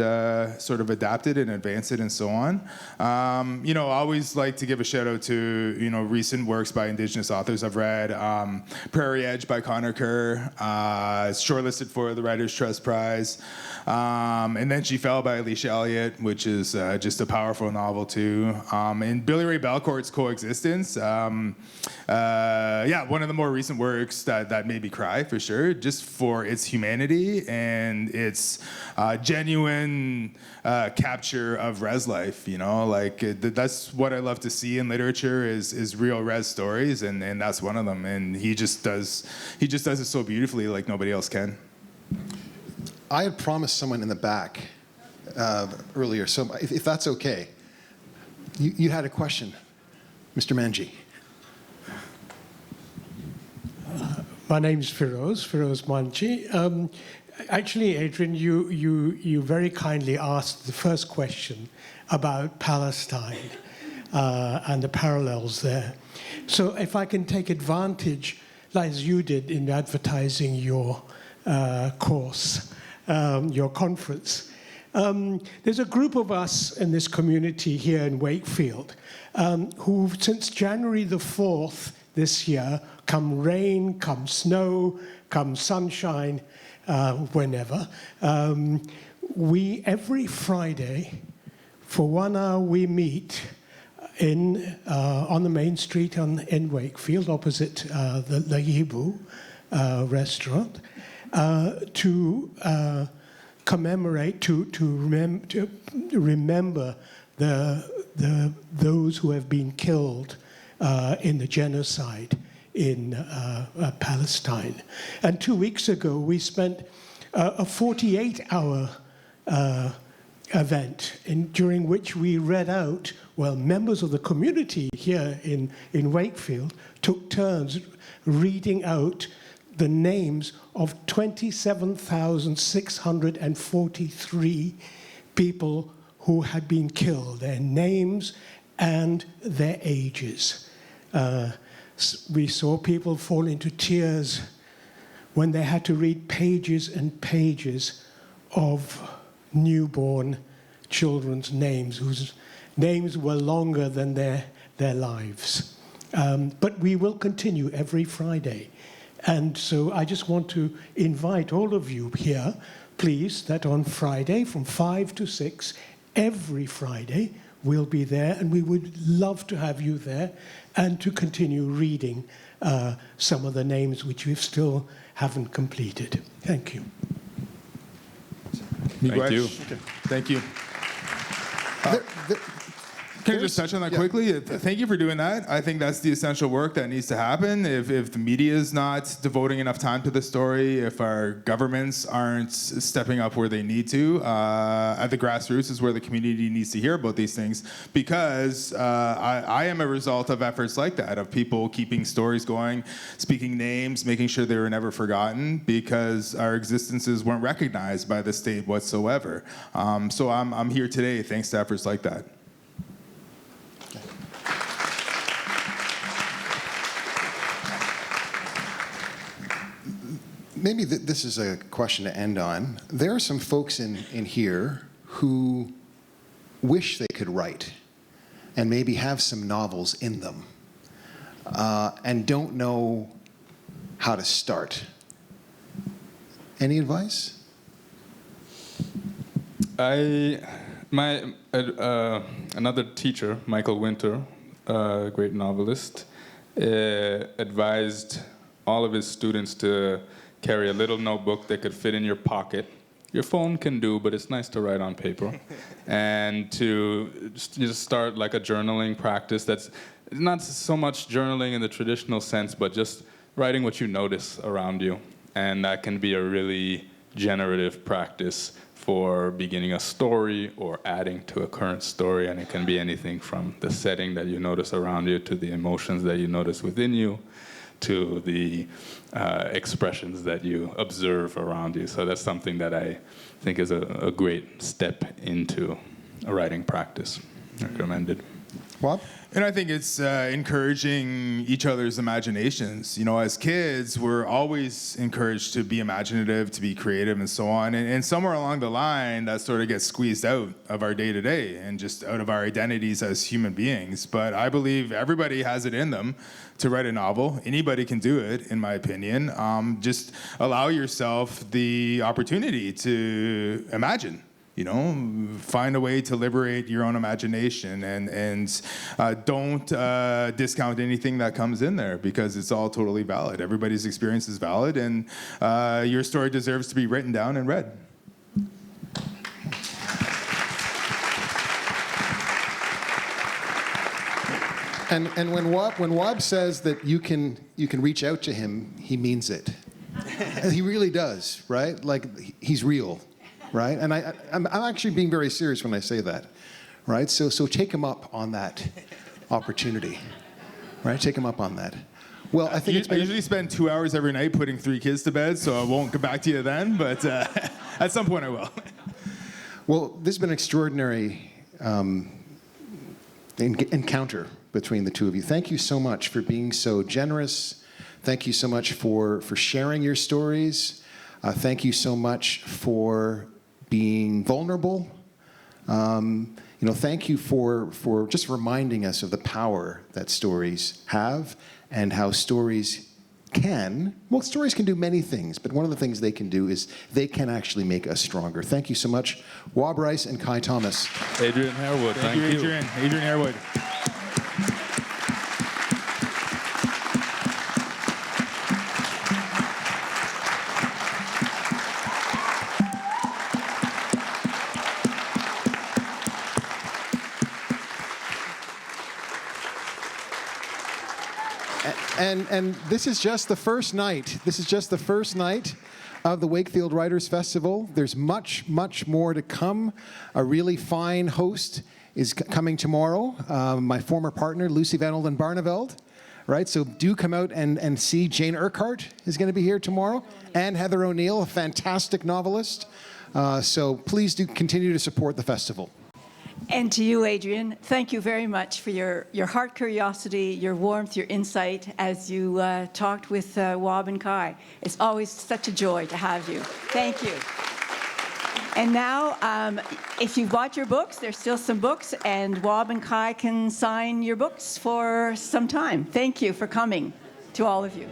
sort of adapt it and advance it and so on. I always like to give a shout out to recent works by Indigenous authors I've read. Prairie Edge by Connor Kerr, shortlisted for the Writers' Trust Prize. And Then She Fell by Alicia Elliott, which is just a powerful novel too. And Billy Ray Belcourt's Coexistence. One of the more recent works that made me cry for sure, just for its humanity and its genuine capture of res life. That's what I love to see in literature is real res stories, and that's one of them. And he just does it so beautifully, like nobody else can. I had promised someone in the back earlier, so if that's okay, you had a question, Mr. Manji. My name's Feroz Manji. Actually, Adrian, you very kindly asked the first question about Palestine and the parallels there. So if I can take advantage, as you did in advertising your course, your conference. There's a group of us in this community here in Wakefield who, since January the 4th this year, come rain, come snow, come sunshine, whenever, we, every Friday, for 1 hour, we meet on the main street in Wakefield, opposite the Yibu restaurant, to commemorate, to remember those who have been killed in the genocide in Palestine. And 2 weeks ago, we spent a 48-hour event during which we read out, well, members of the community here in Wakefield took turns reading out the names of 27,643 people who had been killed, their names and their ages. We saw people fall into tears when they had to read pages and pages of newborn children's names, whose names were longer than their lives. But we will continue every Friday. And so I just want to invite all of you here, please, that on Friday from 5 to 6, every Friday, we'll be there, and we would love to have you there and to continue reading some of the names which we still haven't completed. Thank you. Thank you. Thank you. Can I just touch on that quickly? Thank you for doing that. I think that's the essential work that needs to happen. If the media is not devoting enough time to the story, if our governments aren't stepping up where they need to, at the grassroots is where the community needs to hear about these things, because I am a result of efforts like that, of people keeping stories going, speaking names, making sure they were never forgotten, because our existences weren't recognized by the state whatsoever. So I'm here today thanks to efforts like that. Maybe this is a question to end on. There are some folks in here who wish they could write and maybe have some novels in them and don't know how to start. Any advice? Another teacher, Michael Winter, a great novelist, advised all of his students to carry a little notebook that could fit in your pocket. Your phone can do, but it's nice to write on paper. And to just start like a journaling practice that's not so much journaling in the traditional sense, but just writing what you notice around you. And that can be a really generative practice for beginning a story or adding to a current story. And it can be anything from the setting that you notice around you to the emotions that you notice within you, to the expressions that you observe around you. So that's something that I think is a great step into a writing practice. Recommended. Waub? And I think it's encouraging each other's imaginations. You know, as kids, we're always encouraged to be imaginative, to be creative, and so on. And somewhere along the line, that sort of gets squeezed out of our day-to-day and just out of our identities as human beings. But I believe everybody has it in them to write a novel. Anybody can do it, in my opinion. Just allow yourself the opportunity to imagine. You know, find a way to liberate your own imagination, and don't discount anything that comes in there, because it's all totally valid. Everybody's experience is valid, and your story deserves to be written down and read. And when Waub says that you can reach out to him, he means it. He really does, right? Like, he's real. Right? And I'm actually being very serious when I say that, right? So take him up on that opportunity, right? Take him up on that. Well, I think I usually spend 2 hours every night putting 3 kids to bed, so I won't get back to you then, but at some point I will. Well, this has been an extraordinary encounter between the two of you. Thank you so much for being so generous. Thank you so much for sharing your stories. Thank you so much for being vulnerable. Thank you for just reminding us of the power that stories have and how stories can do many things, but one of the things they can do is they can actually make us stronger. Thank you so much, Waub Rice and Kai Thomas. Adrian Harewood, thank you. Adrian Harewood. And this is just the first night. This is just the first night of the Wakefield Writers Festival. There's much, much more to come. A really fine host is coming tomorrow. My former partner, Lucy Van Olden Barneveld. Right, so do come out and see. Jane Urquhart is going to be here tomorrow, and Heather O'Neill, a fantastic novelist. So please do continue to support the festival. And to you, Adrian, thank you very much for your heart curiosity, your warmth, your insight as you talked with Wab and Kai. It's always such a joy to have you. Thank you. And now, if you've bought your books, there's still some books, and Wab and Kai can sign your books for some time. Thank you for coming, to all of you.